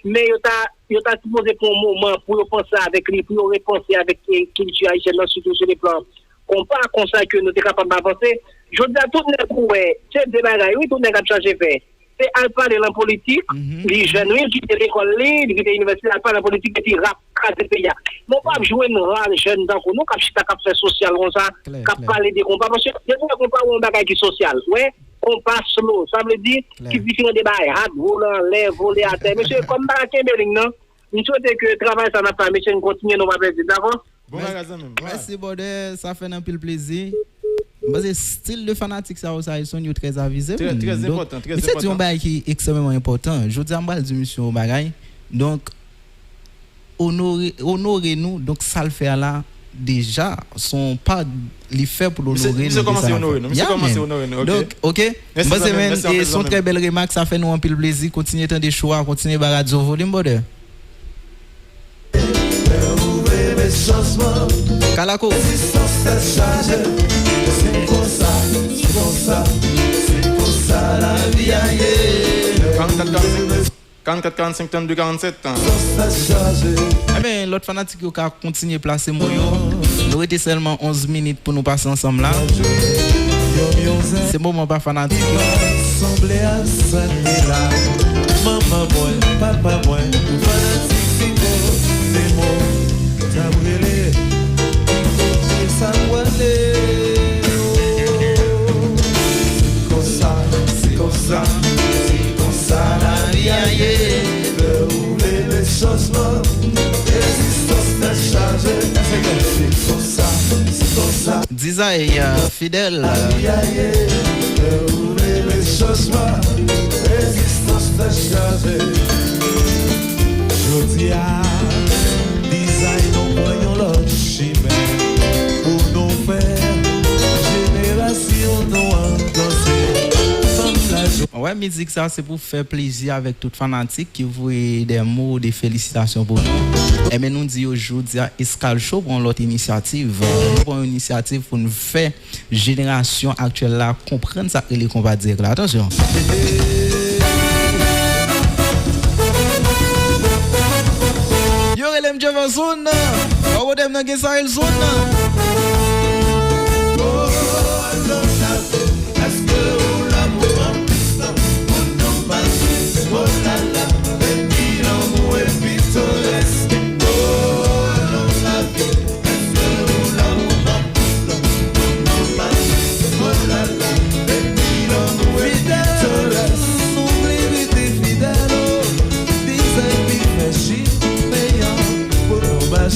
mais vous avez supposé pour un moment, pour penser avec lui, pour repenser avec la culture haïtienne, surtout sur les plans. Comparé comme ça que nous sommes capables d'avancer, je dis à tout le monde, c'est des bagages, oui, tout le monde a changé fait. C'est à parler en politique, les jeunes, qui étaient l'école, qui étaient l'université, à parler en politique, qui rap, le pays. Non pas jouer une rôle jeune dans nous, qui fait social, qui parler des combats, parce que les combats ont un bagage social, ouais, compas slow, ça veut dire qu'il y a un débat, hard, volant, lève, voler à terre. Monsieur, comme dans la Kimberling, non, nous souhaitons que le travail, ça n'a pas, monsieur, nous continuons, nous va faire, d'accord? Merci, Bordel, ça fait un peu plaisir. Parce que style de fanatique, ça ils sont très avisés. Très important. C'est un bagage qui est extrêmement important. Je dis à moi, je suis au bagage. Donc, honorez-nous. Donc, ça le fait là, déjà, sont pas les faits pour l'honorer. Monsieur commence à honorer nous. Donc, ok. Ils sont très belles remarques. Ça fait nous un peu plaisir. Continuez tant des choix, continuez à radio volume, Bordel. Kalako. La vie ailleurs. 44, 45, 32, 47 ans. Eh bien, l'autre fanatique qui a continué à placer moi. Nous étions seulement 11 minutes pour nous passer ensemble là. C'est moment pas fanatique. Semblait à ça là. Maman moi, papa moi, fanatique c'est mots. T'as brûlé. Et ça voilé. C'est comme ça. La vie ailleurs, rouler les changements, l'existence n'a changé. C'est comme ça. Disaï, fidèle. La vie ailleurs, rouler les changements, l'existence n'a changé. Je dis à Disaï, nous voyons l'autre chimère pour nous faire génération nous danser. Ouais, musique ça c'est pour faire plaisir avec tout fanatique qui voit des mots, des félicitations pour nous. Et bien nous dit aujourd'hui à Escal Show pour l'autre initiative. Pour une initiative pour nous faire génération actuelle là comprendre ça et qu'on va dire là. Attention. Yo relem Jefferson. On dem nan gen ça el zone.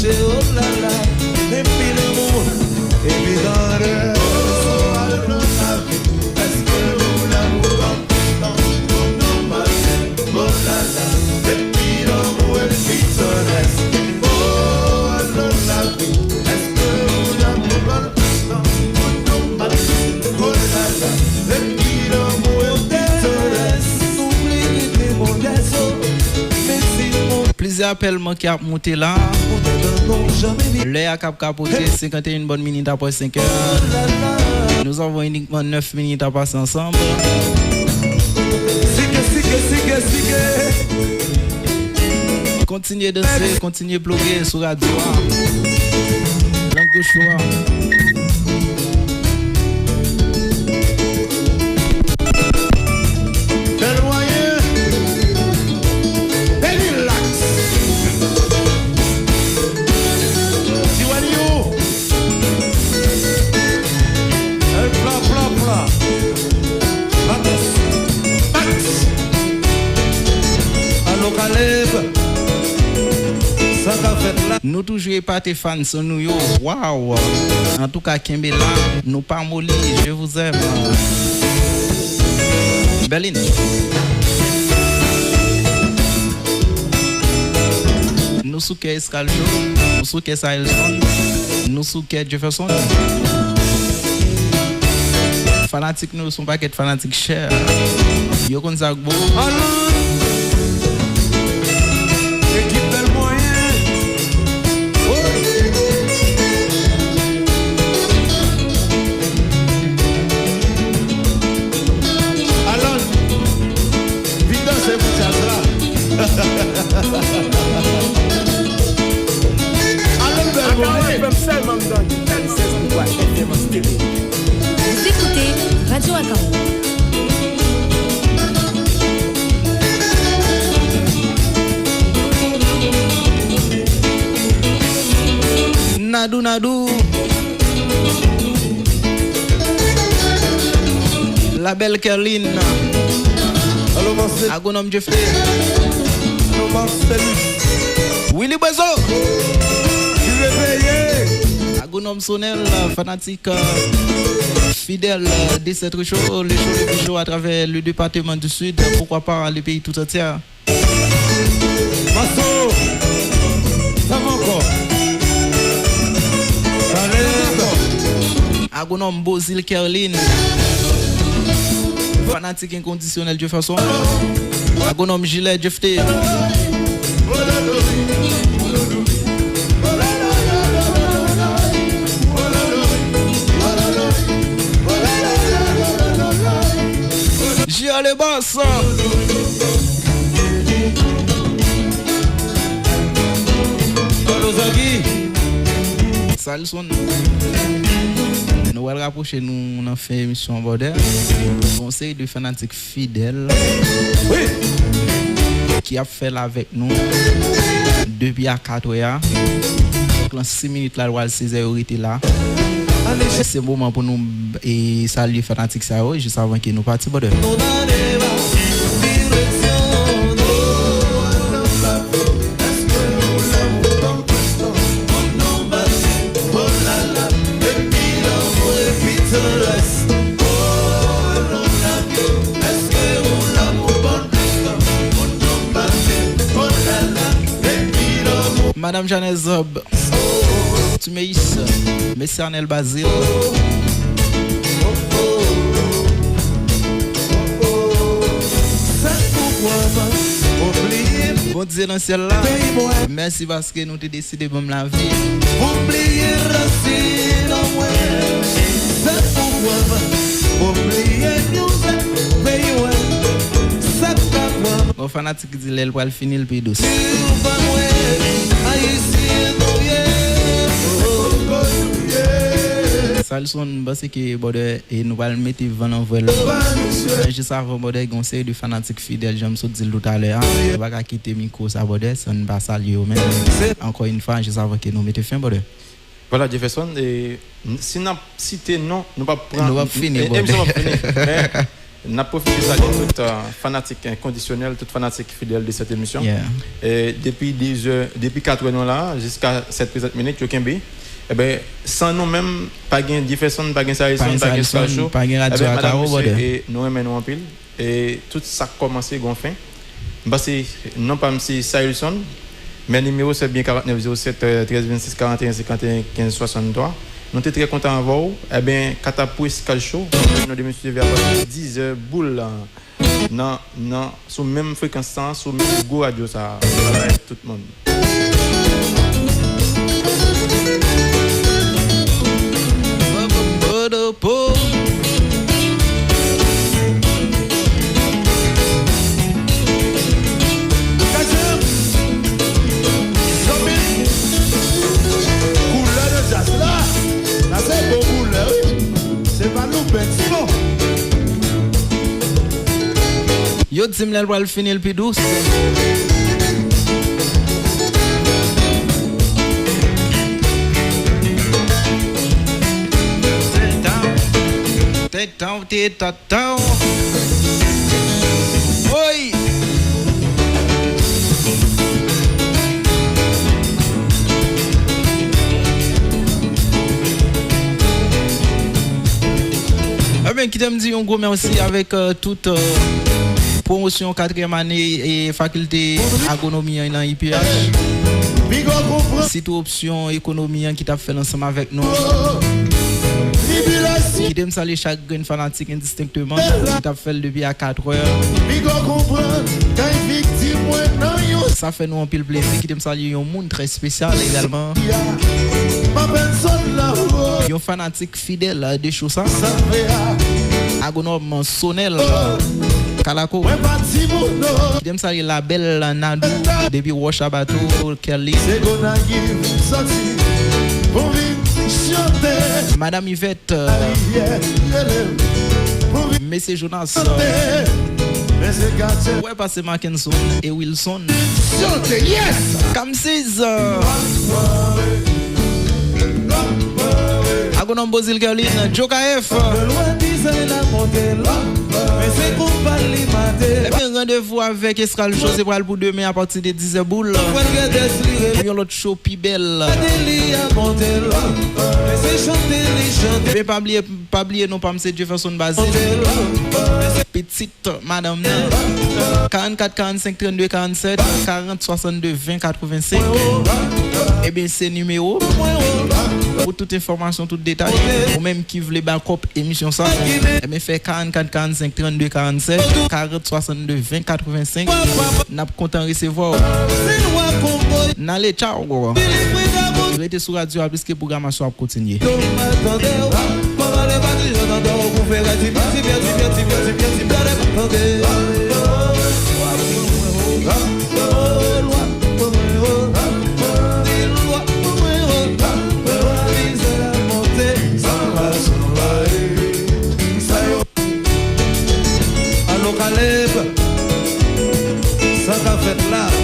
Oh là là, et puis l'amour, et puis dans le est-ce que l'amour oh là là, et puis l'amour, et puis ton reste. Oh là là, est-ce que l'amour oh là là, et puis l'amour, et puis ton reste. Oublie mon déso, mais si mon Plusieurs appels qui a monté là. Le à cap capoté 51 bonnes minutes après 5 heures. Nous avons uniquement 9 minutes à passer ensemble. Continuez de danser, continuez de bloguer sur radio. Langue choix. Nous toujours pas tes fans sur nous yo. Waouh. En tout cas Kimbela, nous pas molli, je vous aime. Berlin. Nous souke Escal Show, nous souke Sahelson, nous souke Jefferson. Fanatiques nous sont pas que fanatiques chers. Yo kon sa gbo. Stélé. Vous écoutez Radio Akaou. Nadou Nadou. La belle Kerline. Allô Marcel. Agonome Jeffrey. Allô Marcel. Willy Bezo. Tu réveillé. Agonome Sonel, fanatique fidèle de cette show, le show le plus chaud à travers le département du Sud, pourquoi pas le pays tout entier. Masso. Ça va encore. Ça rêve. Agonome Bozil Kerline. Fanatique inconditionnel de façon. Agonome Gilet Jeffrey. Gia le boss. Salut son. Nous allons rapprocher nous, on a fait émission en border. Conseil de fanatiques fidèles. Oui. Qui a fait là avec nous depuis à 4 heures. Donc, en 6 minutes là, le 16 heures était là. C'est le moment pour nous et saluer fanatiques ça juste avant que nous partions border. Madame Janelle Zob, Tumeis, Monsieur Arnel Basile, bon Dieu dans le ciel là, merci parce que nous t'ai décidé de me la vie. Oubliez racine en moi. C'est pourquoi oubliez nous pays ouais. C'est pourquoi Bon fanatique dit l'aile pour finir le pays douce. Salut son parce que bode et nous allons mettre vent en vol. Juste avant bode conseil de fanatique fidèle j'aime ça dire tout à l'heure. On va quitter micro ça bode ça ne pas saluer même. Encore une fois juste avant que nous mettons fin bode. Voilà Jefferson et si n'a cité non nous pas prendre nous va finir bode. N'a profité de saluer tout fanatique inconditionnel, tout fanatique fidèle de cette émission. Et depuis 4 ans là jusqu'à cette présente minute Yokembe. Eh ben sans nous même pas gain Jefferson, pas gain Sarison, pas gain Show, pas gain Radio Akaou et nous remenons en pile et tout ça commencé gonfin. Parce que non pas monsieur Sarison, mais numéro c'est bien 49 07 13 26 41 51 15 63. Nous sommes très contents de vous. Eh bien, Catapouis Calcho, nous devons suivre à 10 heures boule non, sur même fréquence, sur même go radio, ça tout le monde. Yo dim lèl pral finir pi douce. Tetão. Oi. Eh bien, qui t'aime dire un gros merci avec toute promotion 4e année et faculté agronomie dans IPH. C'est option économie qui t'a fait ensemble avec nous. Qui t'aime saluer chaque grain fanatique indistinctement qui t'a fait depuis à 4 heures. Ça fait nous un pile plaisir qui t'aime saluer un monde très spécial également. Un fanatique fidèle de choses ça. Agonome Sonel Kalako. Qui aime saluer la belle Nadou depuis Washabato Kelly. Madame Yvette, Monsieur Jonas, ouais, passez Mackinson et Wilson. Yes! Kamsiz, Agonon Bozil Kerlin, Joka F. Et bien, rendez-vous avec Escal Show, c'est pour demain à partir de 10h boules. Et l'autre show, plus belle. Mais pas oublier, non pas M. Jefferson Basile. Petite madame 44 45 32 47 40 62 20 85. Et bien, c'est numéro pour toute information, tout détail. Ou même qui veut backup émission ça. Et bien, fait 44 45 32 47 40 62 20 85. N'a pas content recevoir. N'allez, ciao. Restez sur radio puisque le programme va continuer. Allô Caleb, ça t'a fait là.